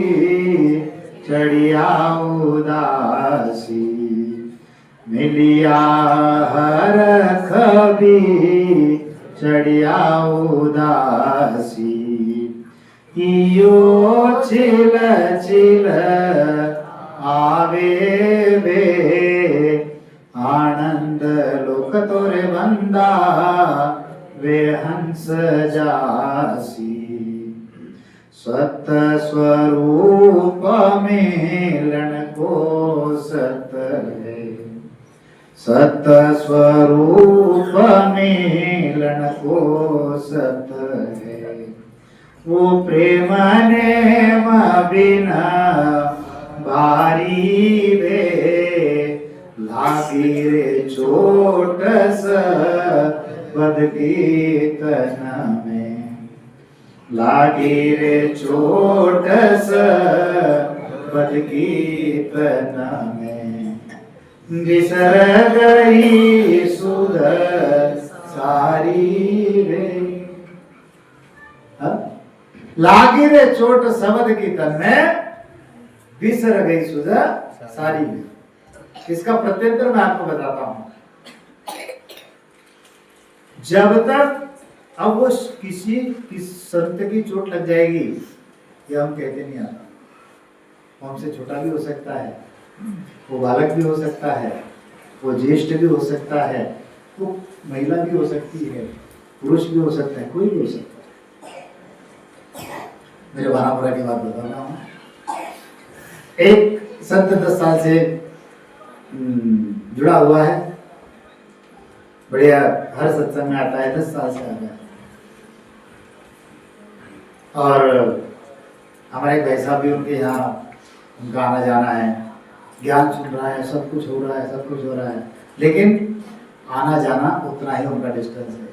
चढ़िया उदासी, मिलिया हर कभी चढ़िया उदासी, इयो चिल चिल आवे वे, आनंद लोक तोरे बंदा वे हंस जासी, सत स्वरूप मिलन को सत है, सत स्वरूप मिलन को सत है, वो प्रेम नेम बिना भारी वे, लागी रे चोट बद कीर्तन में, लागी रे चोट बद कीर्तन में, बिसर गई सुध सारी रे। लागी रे चोट शब्द की तन में, बिसर गई सुध सारी रे। इसका प्रत्यंतर मैं आपको बताता हूं। जब तक अब वो किसी संत की चोट लग जाएगी, ये हम कहते नहीं आता, वो हमसे छोटा भी हो सकता है, वो बालक भी हो सकता है, वो ज्येष्ठ भी हो सकता है, वो महिला भी हो सकती है, पुरुष भी हो सकता है, कोई भी हो सकता है। मेरे बारापुरा की बात बता रहा हूँ। एक संत 10 साल से जुड़ा हुआ है, बढ़िया, हर सत्संग में आता है, 10 साल से आता है। और हमारे भाई साहब भी उनके यहाँ, उनका आना जाना है, ज्ञान सुन रहा है, सब कुछ हो रहा है, सब कुछ हो रहा है, लेकिन आना जाना उतना ही उनका डिस्टेंस है।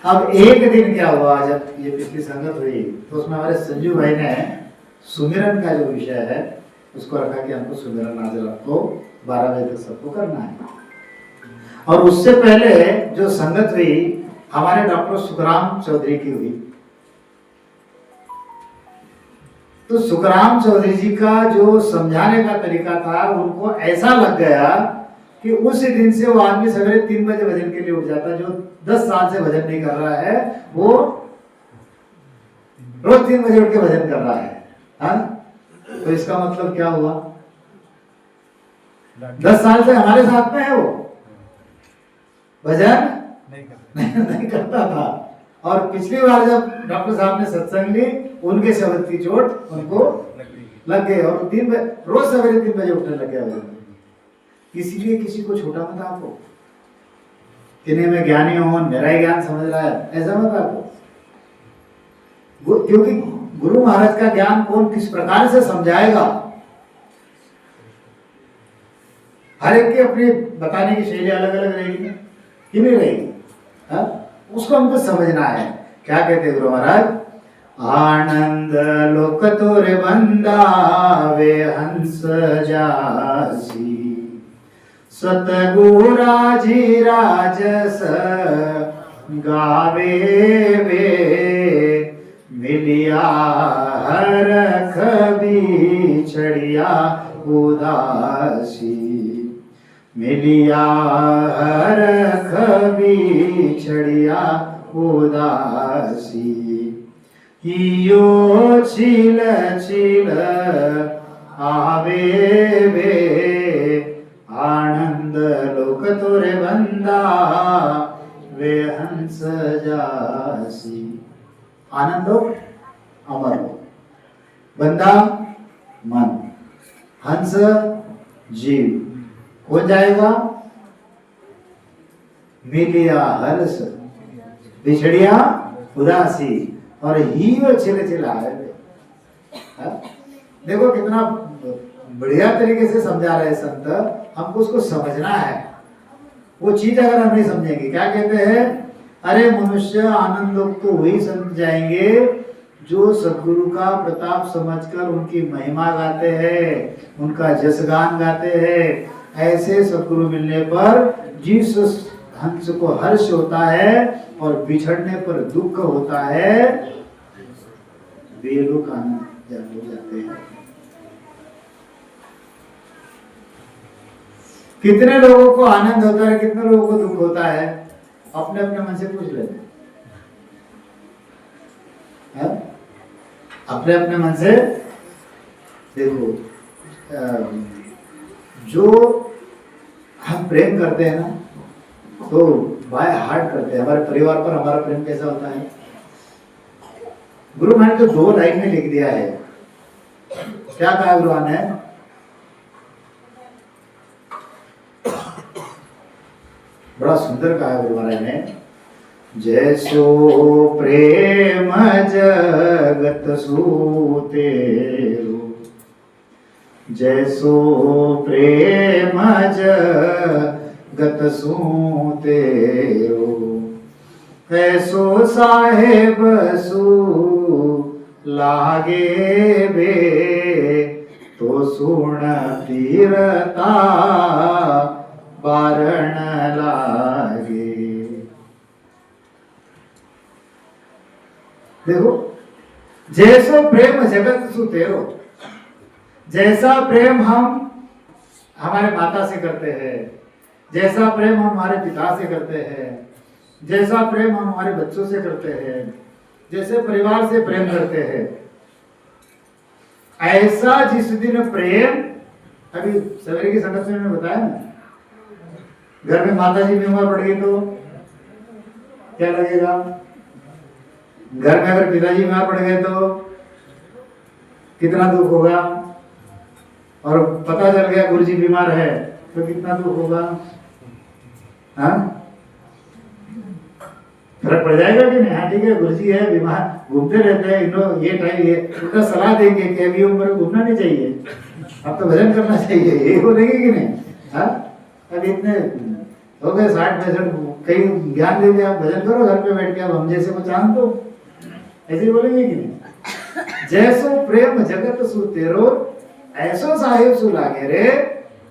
अब एक दिन क्या हुआ, जब ये पिछली संगत हुई तो उसमें हमारे संजू भाई ने सुमिरन का जो विषय है उसको रखा कि हमको सुमिरन आज रात को 12 बजे तक सबको करना है। और उससे पहले जो संगत हुई हमारे डॉक्टर सुखराम चौधरी की हुई, तो सुखराम चौधरी जी का जो समझाने का तरीका था, उनको ऐसा लग गया कि उस दिन से वो आदमी सवेरे 3 बजे भजन के लिए उठ जाता। जो 10 साल से भजन नहीं कर रहा है, वो रोज 3 बजे उठ के भजन कर रहा है। तो इसका मतलब क्या हुआ, 10 साल से हमारे साथ में है, वो भजन नहीं करता था। और पिछली बार जब डॉक्टर साहब ने सत्संग ली, उनके शब्द की चोट उनको लग गई और रोज सवेरे 3 बजे उठने लग गया। इसीलिए किसी को छोटा मत आको, किन्हीं में ज्ञानी हो, मेरा ही ज्ञान समझ रहा है, ऐसा मत आको। क्योंकि गुरु महाराज का ज्ञान कौन किस प्रकार से समझाएगा, हर एक की अपनी बताने की शैली अलग अलग रहेगी कि नहीं रहेगी, उसको हमको समझना है। क्या कहते गुरु महाराज, आनंद लोक तोरे बंदा वे हंस जासी, सतगुरा जी राजस गावे वे, मिलिया हरख बिछड़िया उदासी, मिलिया हरख बिछड़िया उदासी, यो छिल छिल आवे वे, आनंद लोक तोरे बंदा वे हंस जासी। आनंद हो अमर हो, बंदा मन, हंस जीव, हो जाएगा मिलिया हर्ष बिछड़िया उदासी, और ही वो छिले छिला है। देखो कितना बढ़िया तरीके से समझा रहे संत, हमको उसको समझना है। वो चीज अगर हम नहीं समझेंगे, क्या कहते हैं, अरे मनुष्य आनंद तो वही समझ जाएंगे जो सद्गुरु का प्रताप समझकर उनकी महिमा गाते हैं, उनका जसगान गाते हैं। ऐसे सद्गुरु मिलने पर जिस हंस को हर्ष होता है और बिछड़ने पर दुख होता है, वे लोग आनंद हो जाते हैं। कितने लोगों को आनंद होता है, कितने लोगों को दुख होता है, अपने अपने मन से पूछ लेते हैं। अपने अपने मन से देखो, जो हम प्रेम करते हैं ना, तो बाय हार्ट करते हैं। हमारे परिवार पर हमारा प्रेम कैसा होता है, गुरु महाराज तो 2 लाइन में लिख दिया है। क्या कहा गुरु महाराज ने, बड़ा सुंदर कहा गुरु महाराज ने, जैसो प्रेम जगत सूतेरो, जैसो प्रेम जगत सूतेरो, ऐसो साहेब सू लागे बे, तो सुण तीरता बारण लागे। देखो, जैसो प्रेम जगत सु तेरो, जैसा प्रेम हम हमारे माता से करते हैं, जैसा प्रेम हम हमारे पिता से करते हैं, जैसा प्रेम हम हमारे बच्चों से करते हैं, जैसे परिवार से प्रेम करते हैं, ऐसा जिस दिन प्रेम, अभी सवेरे की संगत में मैंने बताया ना, घर में माता जी बीमार पड़ गई तो क्या लगेगा, घर में अगर पिताजी बीमार पड़ गए तो कितना दुख होगा, और पता चल गया गुरुजी बीमार है तो कितना दुख होगा। हाँ, फर्क पड़ जाएगा कि नहीं? हाँ ठीक है, गुरुजी है बीमार, घूमते रहते हैं, इन्हों ये टाइम ये उनका सलाह देंगे कि अभी उम्र घूमना नहीं चाहिए, अब तो भजन करना चाहिए, ये बोलेंगे कि नहीं? हाँ, अभी इतने हो गए 60-65, कई ज्ञान दे दिया, आप भजन करो घर पे बैठ के, अब हम जैसे को चांद दो, ऐसे बोलेंगे कि नहीं? जैसो प्रेम जगत सु तेरो, ऐसो साहिब सु लागे रे,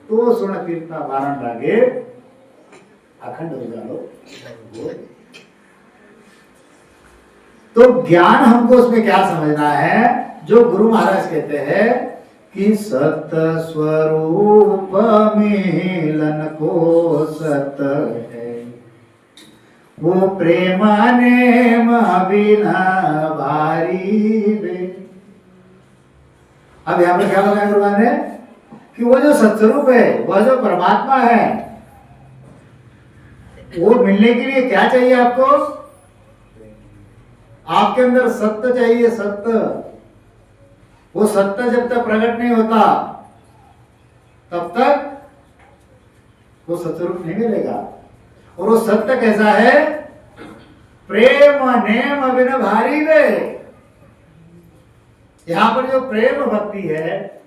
तो सुन तीर्था बारण लागे, अखंड हो जाओ। तो ज्ञान हमको उसमें क्या समझना है, जो गुरु महाराज कहते हैं कि सत स्वरूप मिलन को सत है, वो प्रेम नेम बिना भारी वे। अब यहां पर क्या बताया गुरुवान ने कि वो जो सत्स्वरूप है, वह जो परमात्मा है, वो मिलने के लिए क्या चाहिए आपको? आपके अंदर सत्य चाहिए, सत्य। वो सत्य जब तक प्रकट नहीं होता तब तक वो सत्स्वरूप नहीं मिलेगा। और वो सत्य कैसा है? प्रेम नेम बिन भारी वे। यहां पर जो प्रेम भक्ति है,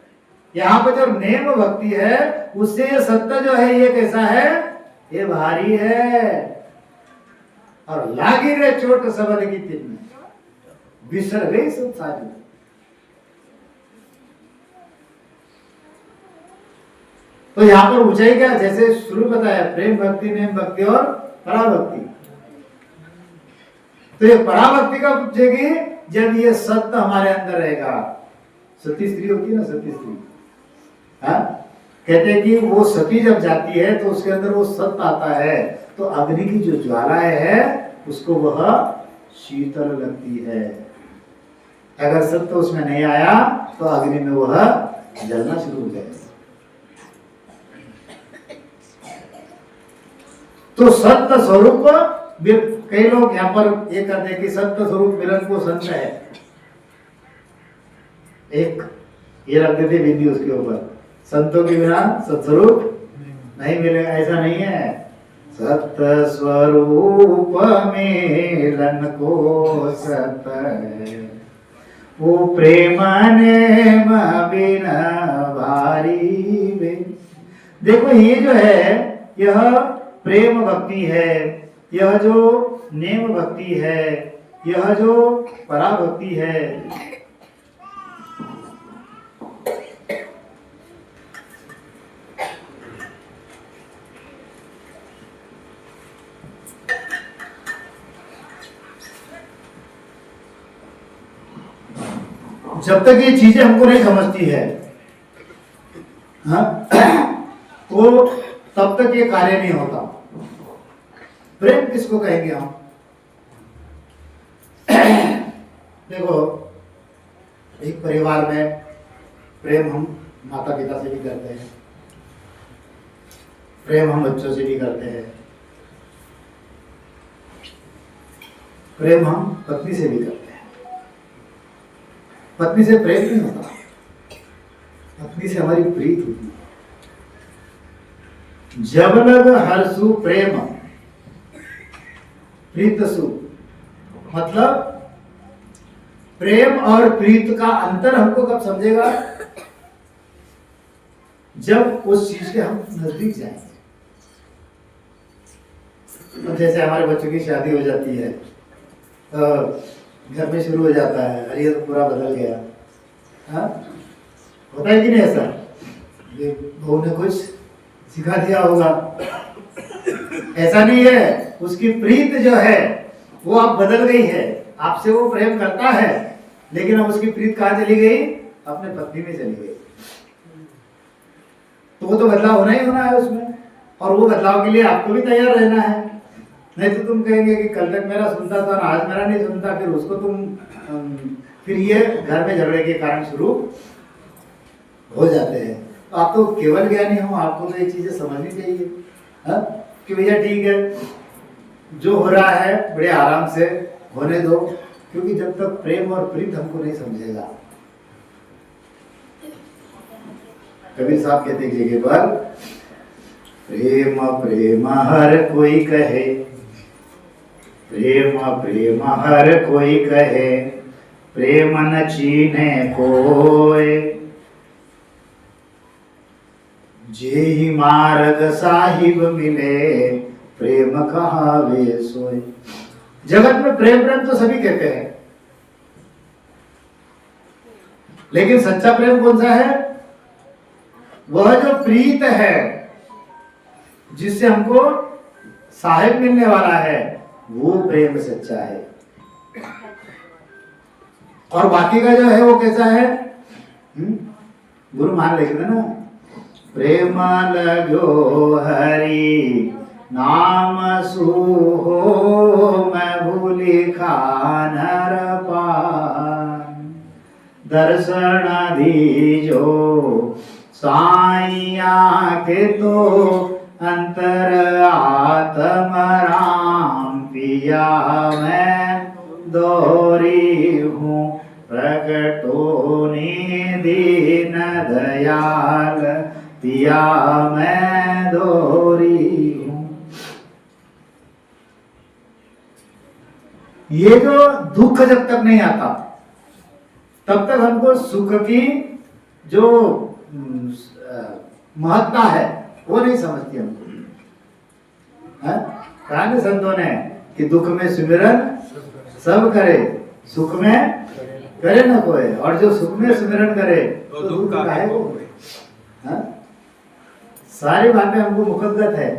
यहां पर जो नेम भक्ति है, उससे ये सत्य जो है ये कैसा है? ये भारी है। और लागी रे चोट सबद की तिन, बिसर गई सब सारी। तो यहां पर ऊंचाई क्या? जैसे शुरू बताया, प्रेम भक्ति, नेम भक्ति और पराभक्ति। तो ये पराभक्ति कब उपजेगी? जब ये सत्य हमारे अंदर रहेगा। सती स्त्री होती है ना, सती स्त्री, हाँ, कहते हैं कि वो सती जब जाती है तो उसके अंदर वो सत्य आता है, तो अग्नि की जो ज्वालाएं है उसको वह शीतल लगती है। अगर सत्य उसमें नहीं आया तो अग्नि में वह जलना शुरू हो जाएगा। तो सत्य स्वरूप, कई लोग यहाँ पर ये कहते हैं कि सत्य स्वरूप मिलन को संत है, एक ये रख देते बिंदी उसके ऊपर, संतों के बिना सत्स्वरूप नहीं मिलेगा, ऐसा नहीं है। सत्य स्वरूप मिलन को सत है, वो प्रेम नेम बिना भारी वे। देखो ये जो है, यह प्रेम भक्ति है, यह जो नेम भक्ति है, यह जो पराभक्ति है, जब तक ये चीजें हमको नहीं समझती है, हाँ, तो तब तक ये कार्य नहीं होता। प्रेम किसको कहेंगे हम? देखो, एक परिवार में प्रेम हम माता पिता से भी करते हैं, प्रेम हम बच्चों से भी करते हैं, प्रेम हम पत्नी से भी करते हैं। पत्नी से प्रेम नहीं होता, पत्नी से हमारी प्रीत होती है। जब लग हर्षु प्रेम प्रीत सु, मतलब प्रेम और प्रीत का अंतर हमको कब समझेगा? जब उस चीज के हम नजदीक जाएंगे। तो जैसे हमारे बच्चों की शादी हो जाती है तो घर में शुरू हो जाता है, अरे ये तो पूरा बदल गया, हाँ, होता है कि नहीं ऐसा? ये बहू ने कुछ सिखा दिया होगा, ऐसा नहीं है। उसकी प्रीत जो है वो अब बदल गई है, आपसे वो प्रेम करता है, लेकिन अब उसकी प्रीत कहाँ चली गई? अपने पत्नी में चली गई। तो वो तो बदलाव होना ही होना है उसमें, और वो बदलाव के लिए आपको भी तैयार रहना है। नहीं तो तुम कहेंगे कि कल तक मेरा सुनता था ना, आज मेरा नहीं सुनता, फिर उसको तुम फिर ये घर में झगड़े के कारण शुरू हो जाते हैं। तो आप तो केवल ज्ञानी हो, आपको तो ये चीजें समझनी चाहिए, हाँ? कि भैया ठीक है, जो हो रहा है बड़े आराम से होने दो, क्योंकि जब तक प्रेम और प्रीत हमको नहीं समझेगा। कबीर साहब कहते एक जगह पर, प्रेम प्रेम हर कोई कहे, प्रेम प्रेम हर कोई कहे, प्रेम न चीन्हे कोय, जे ही मार्ग साहिब मिले, प्रेम कहावे सोय। जगत में प्रेम प्रेम तो सभी कहते हैं, लेकिन सच्चा प्रेम कौन सा है? वह जो प्रीत है, जिससे हमको साहिब मिलने वाला है, वो प्रेम सच्चा है। और बाकी का जो है वो कैसा है? गुरु मान लिखते ना, प्रेम लगो हरि नाम सुहो, मैं भूली खानर पान, दर्शन दीजो साइया के तो अंतर आत्म राम, पिया मैं दोरी हूँ, प्रगटो दीन दयाल, पिया मैं दोरी हूँ। ये जो दुख जब तक नहीं आता, तब तक हमको सुख की जो महत्ता है वो नहीं समझती हमको। कहा ना संतों ने कि दुख में सिमरन सब करे, सुख में करे ना कोई, और जो सुख में सिमरन करे तो दुख का है वो। सारी बातें हमको मुकद्दर है।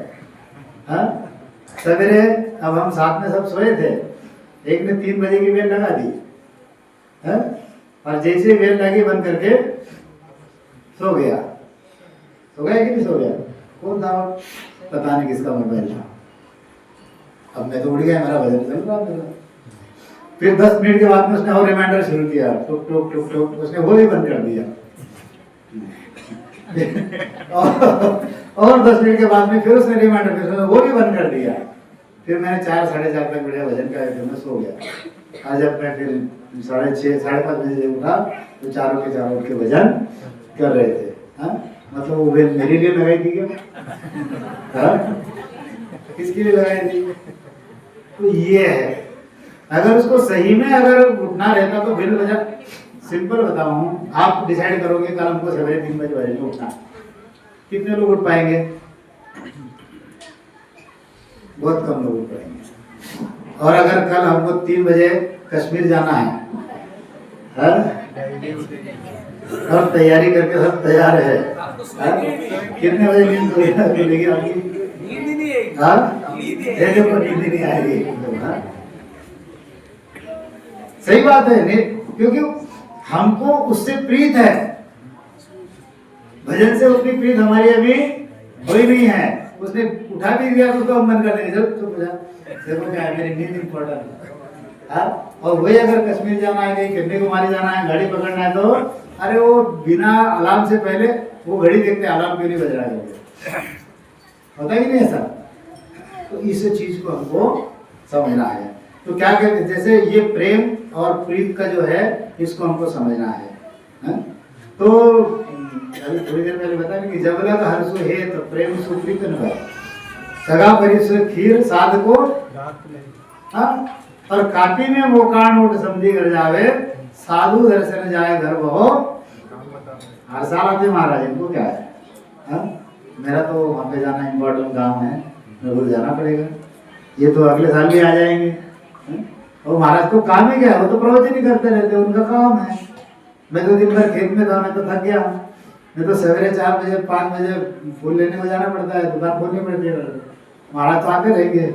सवेरे अब हम साथ में सब सोए थे, एक ने 3 बजे की बेल लगा दी, और जैसे बेल लगी बंद करके सो गया। सो गया कि नहीं सो गया? कौन था? पता नहीं किसका मोबाइल था। अब मैं तो उड़ गया, मेरा भजन चल रहा मेरा। फिर 10 मिनट के बाद में उसने और रिमाइंडर शुरू किया, टुक टुक टुक टुक, उसने वो भी बंद कर दिया। और 10 मिनट के बाद में फिर उसने रिमाइंडर वो भी बंद कर दिया। फिर मैंने 4 साढ़े 4 तक बढ़िया भजन का, फिर मैं सो गया। आज जब मैं फिर 6:30 साढ़े 5 बजे उठा तो चारों के चारों के भजन कर रहे थे। मतलब वो बेल मेरे लिए लगाई थी क्या? किसके लिए लगाई थी? तो ये है, अगर उसको सही में अगर उठना रहता तो बेल बजा। सिंपल बताऊं, आप डिसाइड करोगे कल हमको सवेरे 3 बजे बजे उठना, कितने लोग उठ पाएंगे? बहुत कम लोग उठ पाएंगे। और अगर कल हमको 3 बजे कश्मीर जाना है, और तैयारी करके सब तैयार है, कितने बजे नींद खुलेगी आपकी? नींद नहीं आएगी। सही बात है, क्योंकि हमको उससे प्रीत है, भजन से उतनी प्रीत हमारी अभी हुई नहीं है। उसने उठा भी दिया तो हम मन कर देंगे, चलो चुप हो जा, देखो क्या है, मेरी नींद इम्पोर्टेंट है। और वही अगर कश्मीर जाना है, कहीं कन्याकुमारी जाना है, गाड़ी पकड़ना है, तो अरे वो बिना अलार्म से पहले वो घड़ी देखते अलार्म क्यों नहीं बज रहा है, होता ही नहीं ऐसा। तो इस चीज को हमको समझना है। तो क्या कहते हैं, जैसे ये प्रेम और प्रीत का जो है, इसको हमको समझना है। तो अभी थोड़ी देर पहले बताया कि जबला का हर्षो है तो प्रेम सुप्रीत न सगा परिस खीर साध को, और काटी में वो कान उठ समझी कर जावे, साधु दर्शन जाए घर वो। हर साल आते महाराज, इनको क्या है? मेरा तो वहाँ पे जाना इम्पोर्टेंट काम है, मेरे को जाना पड़ेगा। ये तो अगले साल भी आ जाएंगे। और महाराज को काम ही क्या है, वो तो प्रवचन ही करते रहते, उनका काम है। मैं तो दिन भर खेत में था, मैं तो थक गया हूँ। नहीं तो सवेरे 4 बजे 5 बजे फूल लेने को जाना पड़ता है, दुकान खोलनी पड़ती है। महाराज तो आते रहेंगे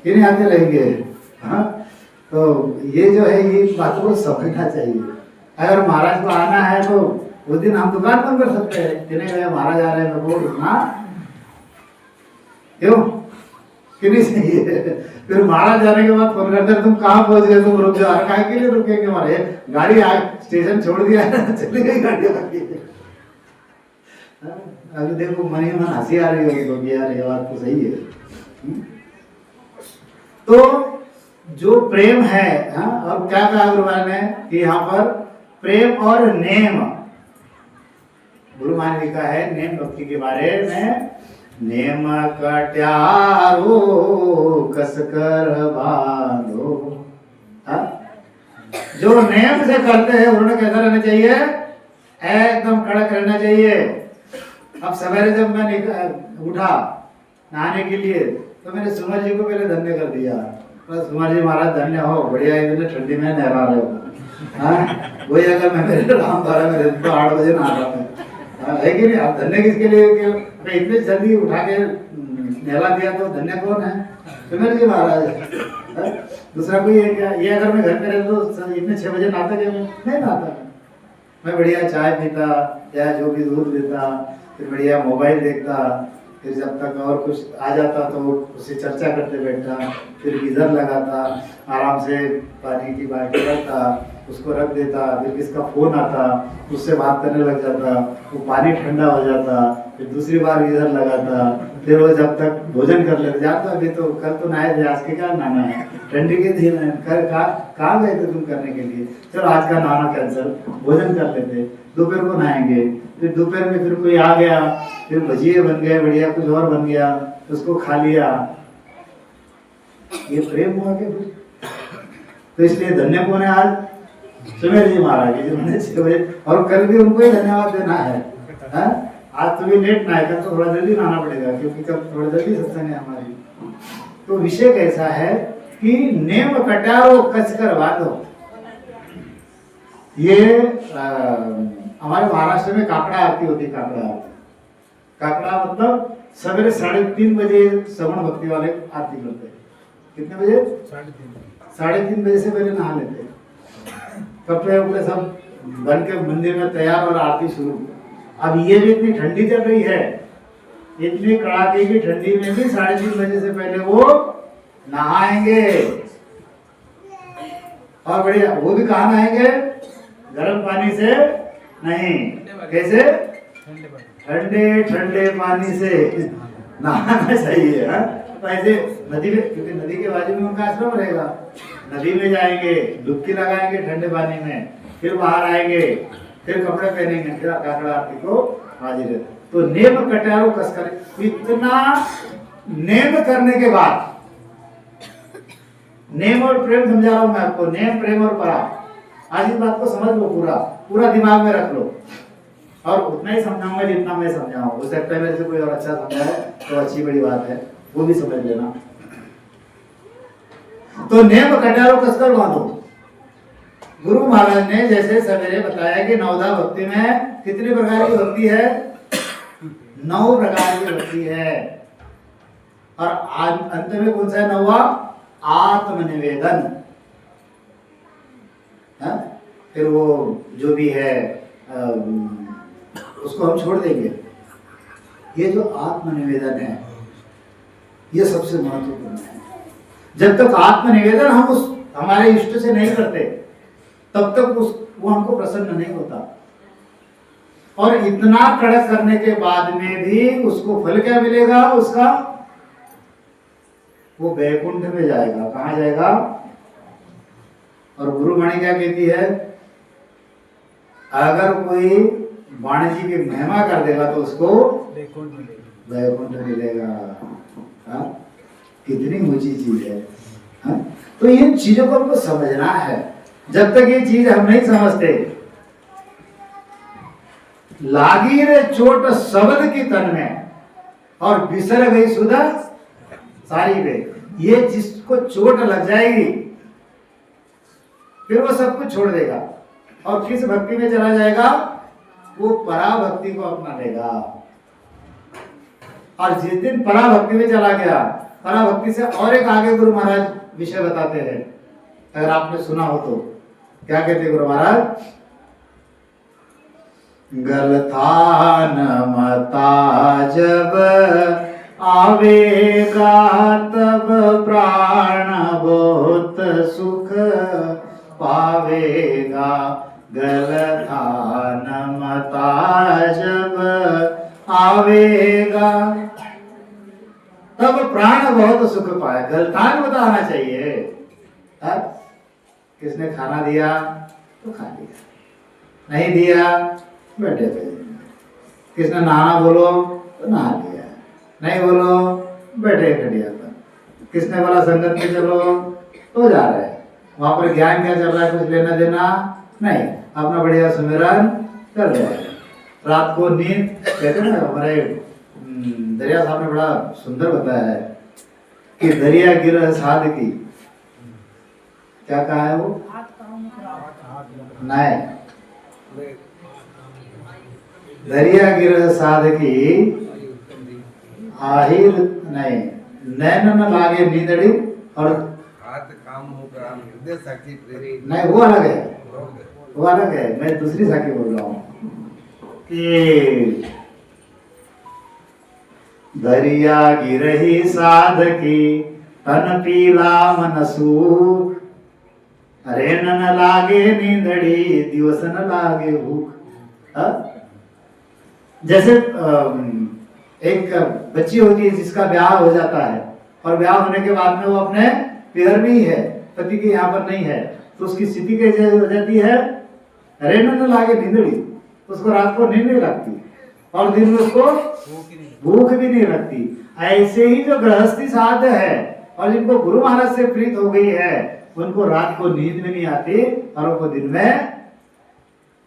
कि नहीं आते रहेंगे? हाँ, तो ये जो है ये बातों को समझना चाहिए। अगर महाराज को आना है तो उस दिन हम दुकान बंद कर सकते हैं कि नहीं भैया महाराज आ रहे हैं तो रुकना, क्यों कि नहीं सही है? फिर महाराज जाने के बाद फोन करते तुम कहाँ पहुंच गए, तुम रुक जाओ। कहाँ के लिए रुकेंगे? हमारे गाड़ी आ स्टेशन छोड़ दिया है, चली गई गाड़ी बाकी। अभी देखो मन ही मन हंसी आ रही होगी तो यार ये बात तो सही है। तो जो प्रेम है, हाँ, और क्या कहा गुरु महाराज ने कि यहाँ पर प्रेम और नेम, गुरु महाराज लिखा है नेम भक्ति के बारे में, नेम कट्यारो कसकर बांधो। हाँ? जो नेम से करते हैं उन्होंने कैसा रहना चाहिए? एकदम कड़क रहना चाहिए। अब सवेरे जब मैं उठा नहाने के लिए तो मैंने सुमर जी को पहले धन्य कर दिया। तो सुमर जी महाराज धन्य हो, बढ़िया इतने ठंडी में नहला रहे हो। हाँ, वही अगर मैं मेरे राम द्वारा मेरे तो 8 बजे नहा रहा हूँ, है कि नहीं? आप धन्य किसके लिए कि इतने जल्दी उठा के नहला दिया, तो धन्य कौन है? सुमर जी महाराज। दूसरा कोई है क्या? ये अगर मैं घर में रहता तो इतने 6 बजे नहाता क्या? नहीं नहाता मैं बढ़िया चाय पीता या जो भी दूध लेता, फिर बढ़िया मोबाइल देखता, फिर जब तक और कुछ आ जाता तो उससे चर्चा करते बैठता, फिर गीजर लगाता, आराम से पानी की बाल्टी रखता, उसको रख देता, फिर किसका फोन आता उससे बात करने लग जाता, वो पानी ठंडा हो जाता, फिर दूसरी बार गीजर लगाता, फिर वो जब तक भोजन कर लेते जाता। अभी तो कल तो नहाए थे, आज के क्या नहाना है? ठंडी के दिन है, कहाँ गए थे तुम करने के लिए? चलो आज का नहाना कैंसिल, भोजन कर लेते, दोपहर को नहाएंगे। फिर दोपहर में फिर कोई आ गया, फिर भजिए बन गए, बढ़िया कुछ और बन गया, उसको खा लिया। ये प्रेम हुआ क्या? तो इसलिए धन्य कौन है आज? सुमेर जी महाराज जी, जिन्होंने 6 बजे, और कल भी उनको ही धन्यवाद देना है। आज तो भी लेट ना आएगा तो थोड़ा जल्दी आना पड़ेगा, क्योंकि कल थोड़ा जल्दी सत्संग है हमारी। तो विषय कैसा है कि नेम कटारो कसकर बांधो। ये हमारे महाराष्ट्र में काकड़ा आरती होती है। काकड़ा मतलब सवेरे 3:30 बजे श्रवण भक्ति वाले आरती करते हैं। कितने बजे? 3:30 बजे से पहले नहा लेते हैं, कपड़े उपड़े सब बन के मंदिर में तैयार और आरती शुरू। अब ये भी इतनी ठंडी चल रही है, इतनी कड़ाके की ठंडी में भी 3:30 बजे से पहले वो नहाएंगे। और बढ़िया, वो भी कहाँ नहाएंगे? गर्म पानी से नहीं, कैसे? ठंडे ठंडे पानी से नहाना चाहिए। तो ऐसे नदी में, क्योंकि नदी के बाजू में उनका आश्रम रहेगा, नदी में जाएंगे, डुबकी लगाएंगे ठंडे पानी में, फिर बाहर आएंगे, फिर कपड़े पहनेंगे, फिर काकड़ा आरती को हाजिर है। तो नेम कटारो कसकर, इतना नेम करने के बाद, नेम और प्रेम समझा रहा हूं मैं आपको, नेम प्रेम और परा। आज इस बात को समझ लो, पूरा दिमाग में रख लो, और उतना ही समझाऊंगा जितना मैं समझाऊं। हो सकता है मेरे से कोई और अच्छा समझाए तो अच्छी बड़ी बात है, वो भी समझ लेना। तो नेम कटारो कसकर बांधो। गुरु महाराज ने जैसे सवेरे बताया कि नवधा भक्ति में कितनी प्रकार की भक्ति है? 9 प्रकार की भक्ति है। और अंत में कौन सा है 9वां? आत्मनिवेदन। फिर वो जो भी है उसको हम छोड़ देंगे। ये जो आत्मनिवेदन है ये सबसे महत्वपूर्ण है। जब तक आत्मनिवेदन हम उस हमारे इष्ट से नहीं करते तब तक वो हमको प्रसन्न नहीं होता। और इतना कड़क करने के बाद में भी उसको फल क्या मिलेगा? उसका वो वैकुंठ में जाएगा। कहां जाएगा? और गुरुवाणी क्या कहती है? अगर कोई वाणी जी की महिमा कर देगा तो उसको वैकुंठ मिलेगा। कितनी ऊंची चीज है। हा? तो इन चीजों को हमको समझना है। जब तक ये चीज हम नहीं समझते, लागी रे चोट शब्द की तन में और बिसर गई सुधा सारी वे। ये जिसको चोट लग जाएगी फिर वो सब कुछ छोड़ देगा और किस भक्ति में चला जाएगा? वो पराभक्ति को अपना लेगा। और जिस दिन पराभक्ति में चला गया, पराभक्ति से और एक आगे गुरु महाराज विषय बताते हैं, अगर आपने सुना हो तो। क्या कहते गुरु महाराज? गलथान मता जब आवेगा तब प्राण बहुत सुख पावेगा। गलथान मता जब आवेगा तब प्राण बहुत सुख पाए। गलथान मता आना चाहिए। अब किसने खाना दिया तो खा लिया, नहीं दिया बैठे थे। किसने नहाना बोलो तो नहा लिया, नहीं बोलो बैठे खड़िया पर। किसने बोला संगत में चलो तो जा रहे हैं। वहां पर ज्ञान क्या चल रहा है, कुछ लेना देना नहीं, अपना बढ़िया सुमिरन कर रहे हैं। रात को नींद कहते हैं ना, हमारे दरिया साहब ने बड़ा सुंदर बताया है कि दरिया गिरह साध की, क्या कहा है वो? नहीं, दरिया गिरह साध की आहिर नहीं, नैन न लागे नींदड़ी और काम होगा हृदय साक्षी प्रेरित नहीं, वो अलग है, वो अलग है। मैं दूसरी साखी बोल रहा हूँ कि दरिया गिरही साध की तन पीला मन सूख, रेन न लागे नींदड़ी दिवस न लागे भूख। जैसे एक बच्ची होती है जिसका ब्याह हो जाता है और ब्याह होने के बाद में वो अपने पियर में ही है, पति के यहाँ पर नहीं है, तो उसकी स्थिति कैसे हो जाती है? रेन न लागे नींदड़ी, उसको रात को नींद नहीं लगती और दिन में उसको भूख भी नहीं लगती। ऐसे ही जो गृहस्थी साध है और जिनको गुरु महाराज से प्रीत हो गई है, उनको रात को नींद भी नहीं आती और उनको दिन में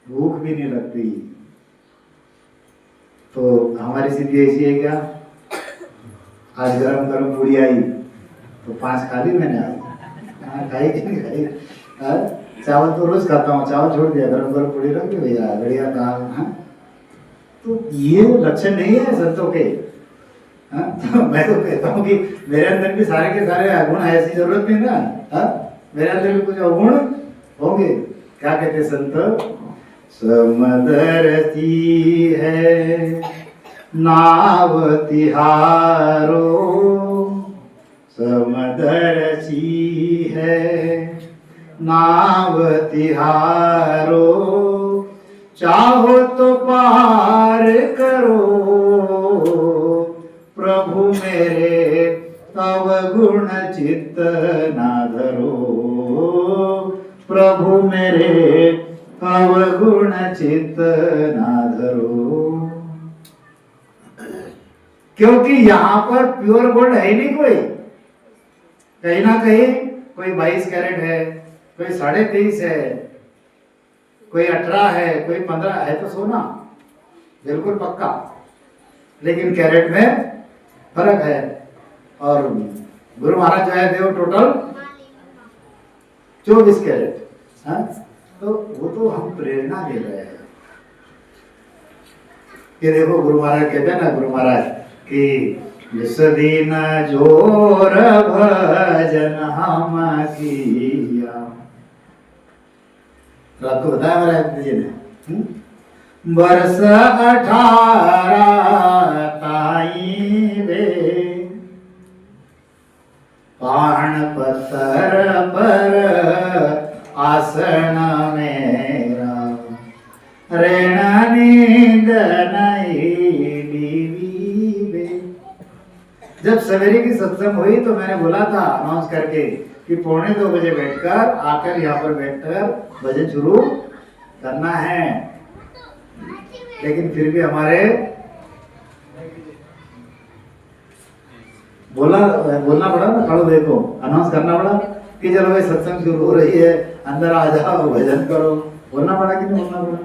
भूख भी नहीं लगती। तो हमारी स्थिति ऐसी है क्या? आज गरम गरम पूड़ी आई तो 5 खा ली मैंने आज। खाई कि नहीं खाई? चावल तो रोज खाता हूँ, चावल छोड़ दिया, गरम गरम पूड़ी रख दी भैया, बढ़िया दाल। तो ये लक्षण नहीं है संतों के। तो मैं तो कहता हूँ कि मेरे अंदर भी सारे के सारे अवगुण है, ऐसी जरूरत नहीं ना। मेरे अंदर भी कुछ अवगुण होंगे। क्या कहते संत? समदरती है नाव तिहारो, समदरती है नाव तिहारो, चाहो तो पार करो प्रभु मेरे अवगुण चित्त ना धरो, प्रभु मेरे अवगुण चित्त ना धरो। क्योंकि यहाँ पर प्योर गोल्ड है नहीं कोई, कहीं ना कहीं कोई 22 कैरेट है, कोई 23.5 है, कोई 18 है, कोई 15 है, तो सोना बिल्कुल पक्का, लेकिन कैरेट में फर्क है। और गुरु महाराज जो है देव टोटल 24 कैरेट। तो वो तो हम प्रेरणा दे रहे हैं कि देखो गुरु महाराज कहते हैं ना, गुरु महाराज कि जिस दिन जोर भजन हम किया, तो आपको बताया महाराज जी ने, वर्ष 18 ताई वे पाण पत्थर पर आसन मेरा, ऋण नींद नहीं लीवी बे। जब सवेरे की सत्संग हुई तो मैंने बोला था अनाउंस करके कि 1:45 बजे बैठकर आकर यहाँ पर बैठकर भजन शुरू करना है, लेकिन फिर भी हमारे बोलना पड़ा ना, खड़ो देखो अनाउंस करना पड़ा कि चलो भाई सत्संग शुरू हो रही है, अंदर आ जाओ भजन करो। बोलना पड़ा कि नहीं बोलना पड़ा?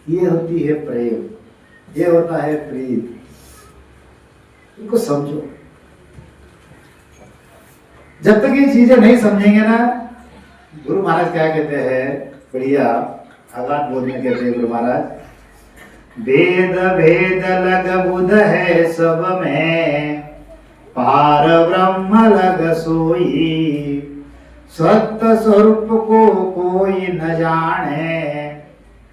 ये होती है प्रेम, ये होता है प्रीत। इनको समझो। जब तक ये चीजें नहीं समझेंगे ना, गुरु महाराज क्या कहते हैं, बढ़िया अगाध बोध में कहते हैं गुरु महाराज वेद भेद लग बुध है सब में, पार ब्रह्म लग सोई। सत्य स्वरूप को कोई न जाने,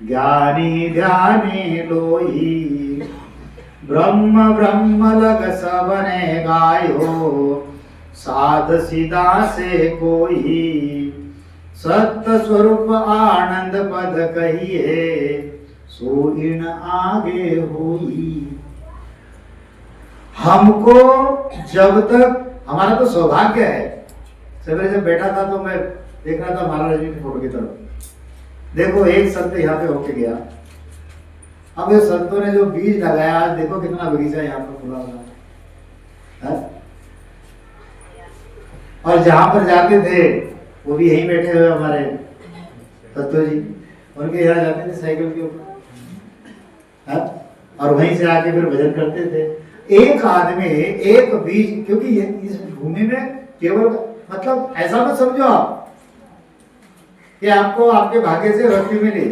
ज्ञानी ध्यानी लोई। ब्रह्म ब्रह्म लग सबने गायो, साध सीधा से कोई। सत्य स्वरूप आनंद पद कहिए, सो इन आगे होई। हमको जब तक, हमारा तो सौभाग्य है, सवेरे जब बैठा था तो मैं देख रहा था महाराज जी की फोटो की तरफ। देखो एक संत यहाँ पे होके गया, अब ये संतों ने जो बीज लगाया, आज देखो कितना बगीचा यहाँ पर खुला हुआ है। और जहां पर जाते थे वो भी यहीं बैठे हुए हमारे तत्व जी, उनके यहाँ जाते थे साइकिल के ऊपर, और वहीं से आके फिर भजन करते थे। एक आदमी एक बीज, क्योंकि ये इस भूमि में केवल, मतलब ऐसा मत समझो आप कि आपको आपके भाग्य से रत्ती मिली।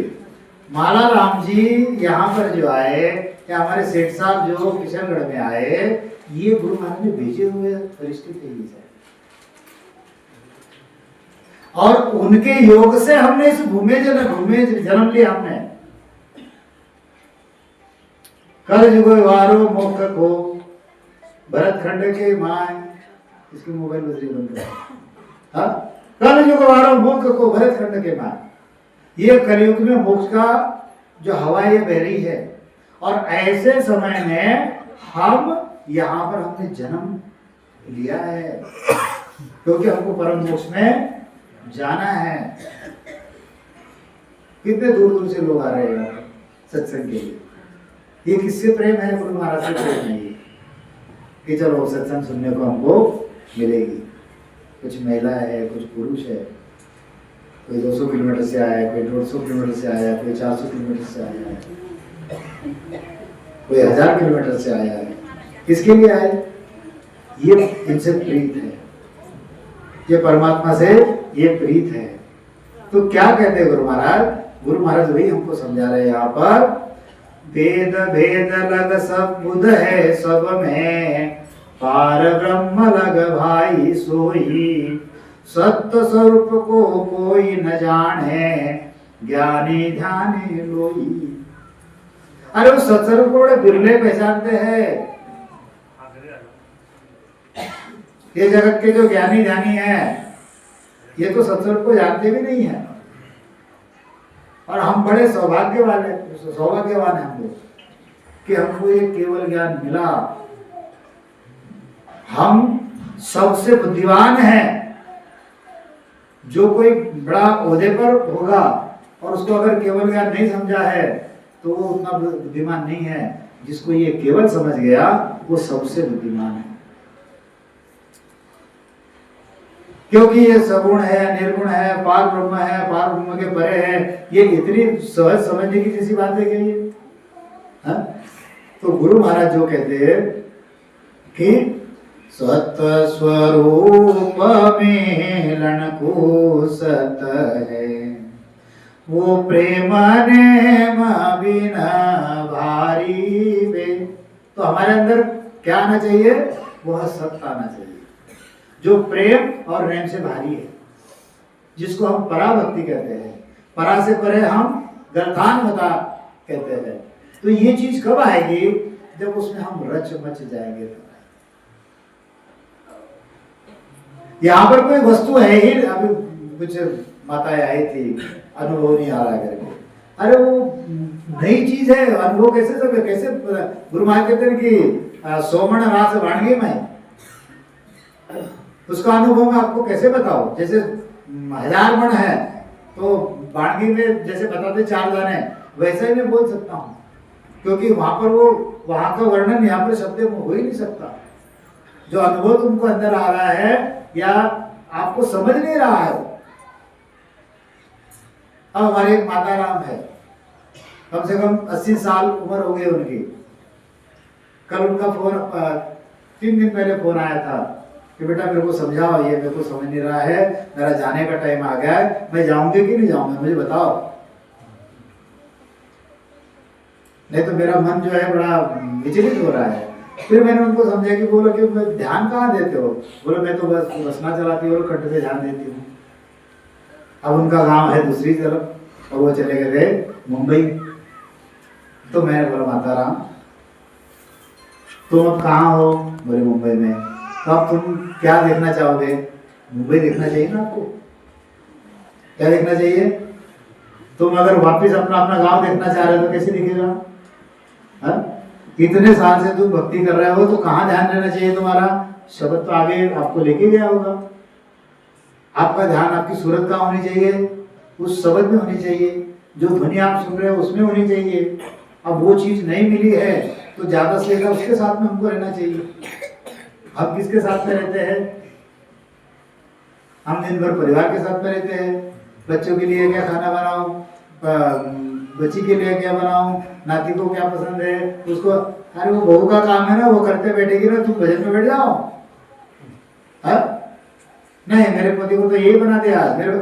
माला राम जी यहाँ पर जो आए, या हमारे सेठ साहब जो किशनगढ़ में आए, ये गुरु महाराज ने भेजे हुए फरिश्ते थे ही। और उनके योग से हमने इस भूमि जन्म लिया। हमने कल युग वारो मुख को भरत खंड के मान, इसकी मोबाइल बजरी बंद कर। कल युग वारो मुख को भरत खंड के मान, ये कलयुग में मोक्ष का जो हवा ये बह रही है। और ऐसे समय में हम यहाँ पर हमने जन्म लिया है, क्योंकि हमको परम मोक्ष में जाना है। कितने दूर दूर से लोग आ रहे हैं सत्संग के लिए। ये किससे प्रेम है? गुरु महाराज से प्रेम है कि चलो सत्संग सुनने को हमको मिलेगी। कुछ महिला है, कुछ पुरुष है, कोई 200 किलोमीटर से आया है, कोई 150 किलोमीटर से आया है, कोई 400 किलोमीटर से आया है, कोई 1000 किलोमीटर से आया है। किसके लिए आए? ये इनसे प्रीत है, ये परमात्मा से ये प्रीत है। तो क्या कहते हैं गुरु महाराज? गुरु महाराज वही हमको समझा रहे हैं यहाँ पर, वेद भेद लग सब बुध है सब में, पार ब्रह्म लग भाई सोई। सत्य स्वरूप को कोई न जाने, ज्ञानी ध्यानी लोई। अरे उस सत्स्वरूप को बड़े बिरले पहचानते हैं। ये जगत के जो ज्ञानी ध्यानी हैं, ये तो सत्स्वरूप को जानते भी नहीं है। और हम बड़े सौभाग्यवान हैं हम लोग कि हमको ये केवल ज्ञान मिला। हम सबसे बुद्धिमान हैं। जो कोई बड़ा ओहदे पर होगा और उसको अगर केवल ज्ञान नहीं समझा है तो वो उतना बुद्धिमान नहीं है। जिसको ये केवल समझ गया वो सबसे बुद्धिमान है। क्योंकि ये सगुण है, निर्गुण है, पार ब्रह्म है, पार ब्रह्म के परे है। ये इतनी सहज समझने की जैसी बात है क्या ये? तो गुरु महाराज जो कहते हैं कि सत्य स्वरूप मिलन को सत है, वो प्रेम नेम बिना भारी बे। तो हमारे अंदर क्या आना चाहिए? वह सत्य आना चाहिए जो प्रेम और नेम से भारी है, जिसको हम पराभक्ति कहते हैं। परा से परे हम गर्भान्वता कहते हैं। तो ये चीज कब आएगी? जब उसमें हम रच मच जाएंगे। यहाँ पर कोई वस्तु है ही, अभी कुछ माताएं आई थी, अनुभव नहीं आ रहा करके। अरे वो नई चीज है, अनुभव कैसे गुरु महाराज कहते हैं कि सोमण रास वाणगी में, उसका अनुभव मैं आपको कैसे बताऊं? जैसे 1000 मण है तो वाणगी में जैसे बताते 4 दाने, वैसा ही मैं बोल सकता हूँ। क्योंकि वहां का वर्णन यहाँ पर शब्द में हो ही नहीं सकता। जो अनुभव तुमको अंदर आ रहा है या आपको समझ नहीं रहा है। अब हमारे एक माता राम है, कम से कम 80 साल उम्र हो गई उनकी। कल उनका फोन 3 दिन पहले फोन आया था कि बेटा मेरे को समझाओ, ये मेरे को समझ नहीं रहा है, मेरा जाने का टाइम आ गया है, मैं जाऊंगी कि नहीं जाऊंगी, मुझे बताओ। नहीं तो मेरा मन जो है बड़ा विचलित हो रहा है। फिर मैंने उनको समझा कि बोलो कि ध्यान कहाँ देते हो? बोलो मैं तो बस बसना चलाती हूँ और कंठ पे ध्यान देती हूँ। अब उनका गांव है दूसरी तरफ और वो चले गए थे मुंबई। तो मैंने बोला माता राम तुम अब कहाँ हो? बोले मुंबई में। तो अब तुम क्या देखना चाहोगे? मुंबई देखना चाहिए ना आपको। क्या देखना चाहिए? तुम अगर वापस अपना अपना गांव देखना चाह रहे हो तो कैसे दिखेगा? हाँ? इतने साल से तुम भक्ति कर रहे हो तो कहाँ ध्यान रहना चाहिए तुम्हारा? शब्द तो आगे आपको लेके गया होगा। आपका ध्यान आपकी सूरत कहाँ होनी चाहिए? उस शब्द में होनी चाहिए। जो ध्वनि आप सुन रहे हो उसमें होनी चाहिए। अब वो चीज नहीं मिली है तो ज्यादा से ज्यादा उसके साथ में हमको रहना चाहिए। अब किसके साथ में रहते हैं? हम दिन भर परिवार के साथ में रहते हैं। बच्चों के लिए क्या खाना बनाऊं, बच्ची के लिए क्या बनाऊं, नाती को क्या पसंद है उसको। अरे वो बहू का काम है ना, वो करते बैठेगी ना, तुम भजन में बैठ जाओ। नहीं मेरे पति को तो यही बना दिया, मेरे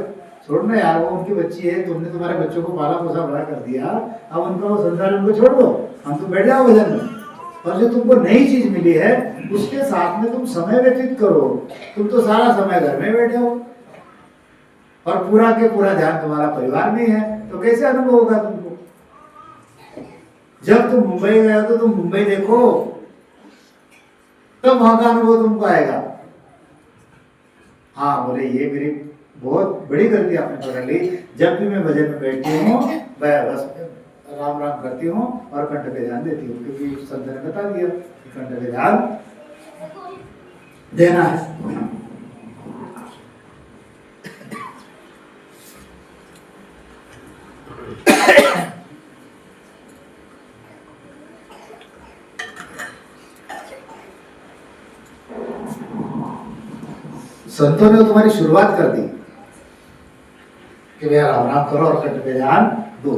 छोड़ना यार, वो उनकी बच्ची है, तुमने तुम्हारे बच्चों को पाला पोसा बड़ा कर दिया, अब उनका वो संसार उनको छोड़ दो, हम तुम बैठ जाओ भजन में। और जो तुमको नई चीज मिली है उसके साथ में तुम समय व्यतीत करो। तुम तो सारा समय घर में बैठे हो और पूरा के पूरा ध्यान तुम्हारा परिवार में है, तो कैसे अनुभव होगा तुमको? जब तुम मुंबई गए हो तो तुम मुंबई देखो, तब वहां का अनुभव तुमको आएगा। हाँ बोले ये मेरी बहुत बड़ी गलती आपने पकड़ ली। जब भी मैं भजन में बैठती हूँ बस राम राम करती हूँ और कंठ पे ध्यान देती हूँ, क्योंकि संत ने बता दिया कि कंठ पे ध्यान देना है। संतों ने तुम्हारी शुरुआत कर दी कि भैया राम राम करो और कंठ पे ध्यान दो।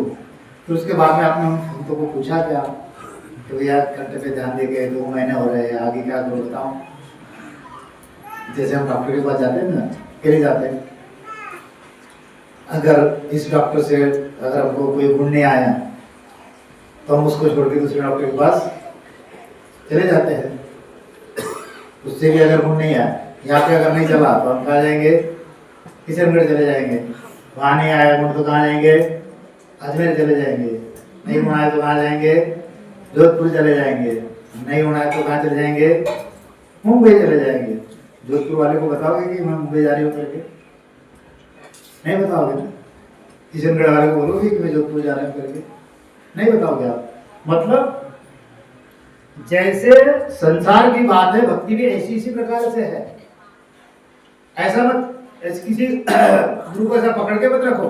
फिर उसके बाद में आपने संतों को पूछा क्या कि भैया कंठ पे ध्यान दे के 2 महीने हो रहे हैं, आगे क्या करो बताओ। जैसे हम डॉक्टर के पास जाते हैं ना, कैसे जाते हैं? अगर इस डॉक्टर से अगर हमको कोई गुण नहीं आया तो हम उसको छोड़ के दूसरे डॉक्टर के पास चले जाते हैं। उससे भी अगर गुण नहीं आया, यहाँ पे अगर नहीं चला तो हम कहाँ जाएंगे? किशनगढ़ चले जाएंगे। वहाँ नहीं आया गुण तो कहाँ जाएंगे? अजमेर चले जाएंगे। नहीं गुण आया तो कहाँ जाएंगे? जोधपुर चले जाएंगे। नहीं गुण आया तो कहाँ चले जाएंगे? मुंबई चले जाएंगे। जोधपुर वाले को बताओगे कि मैं मुंबई जा रही हूँ करके? नहीं बताओगे ना। किशनगढ़ वाले को बोलोगे कि मैं जोधपुर जा रहा हूँ करके? नहीं बताओगे आप। मतलब जैसे संसार की बात है, भक्ति भी ऐसी इसी प्रकार से है। ऐसा मत किसी गुरु को ऐसा पकड़ के मत रखो।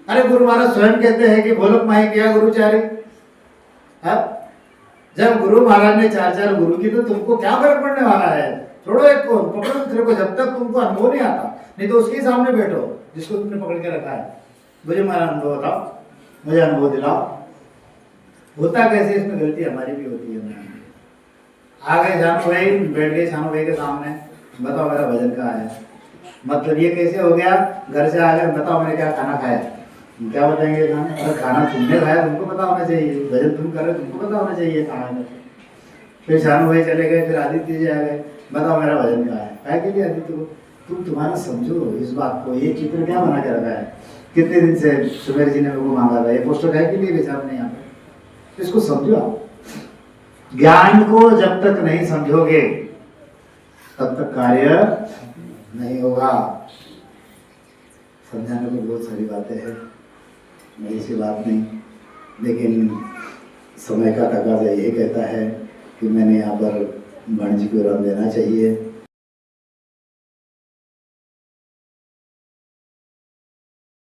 अरे गुरु महाराज स्वयं कहते हैं कि भोलक माही किया गुरुचारी। जब गुरु महाराज ने 4 गुरु की तो तुमको क्या फर्क पड़ने वाला है? छोड़ो एक को, पकड़ो दूसरे को, जब तक तुमको अनुभव नहीं आता। नहीं तो उसके सामने बैठो जिसको तुमने पकड़ के रखा है। मुझे मेरा अनुभव बताओ, मुझे अनुभव दिलाओ। होता कैसे? इसमें गलती हमारी भी होती है। आ गए जानू भाई, बैठ गए जानू भाई के सामने, बताओ मेरा भजन कहाँ है? मतलब ये कैसे हो गया? घर से आ गए, बताओ मैंने क्या खाना खाया? क्या बताएंगे खाना? अगर खाना तुमने खाया तुमको पता होना चाहिए, भजन तुम कर रहे तुमको पता होना चाहिए कहाँ है। फिर जानू भाई चले गए, फिर आदित्य जी आ गए, बताओ मेरा भजन कहाँ है? क्या के लिए आदित्य को? तुम तुम्हारा समझो इस बात को। ये चित्र क्या बना के रखा है? कितने दिन से सुमेर जी ने लोगों मांगा था, ये पोस्टर है के लिए बेचा आपने यहाँ पे? इसको समझो आप। ज्ञान को जब तक नहीं समझोगे तब तक कार्य नहीं होगा। समझाने को बहुत सारी बातें हैं, मेरी सी बात नहीं, लेकिन समय का तकाजा ये कहता है कि मैंने यहाँ पर वाणिज्य को रन देना चाहिए।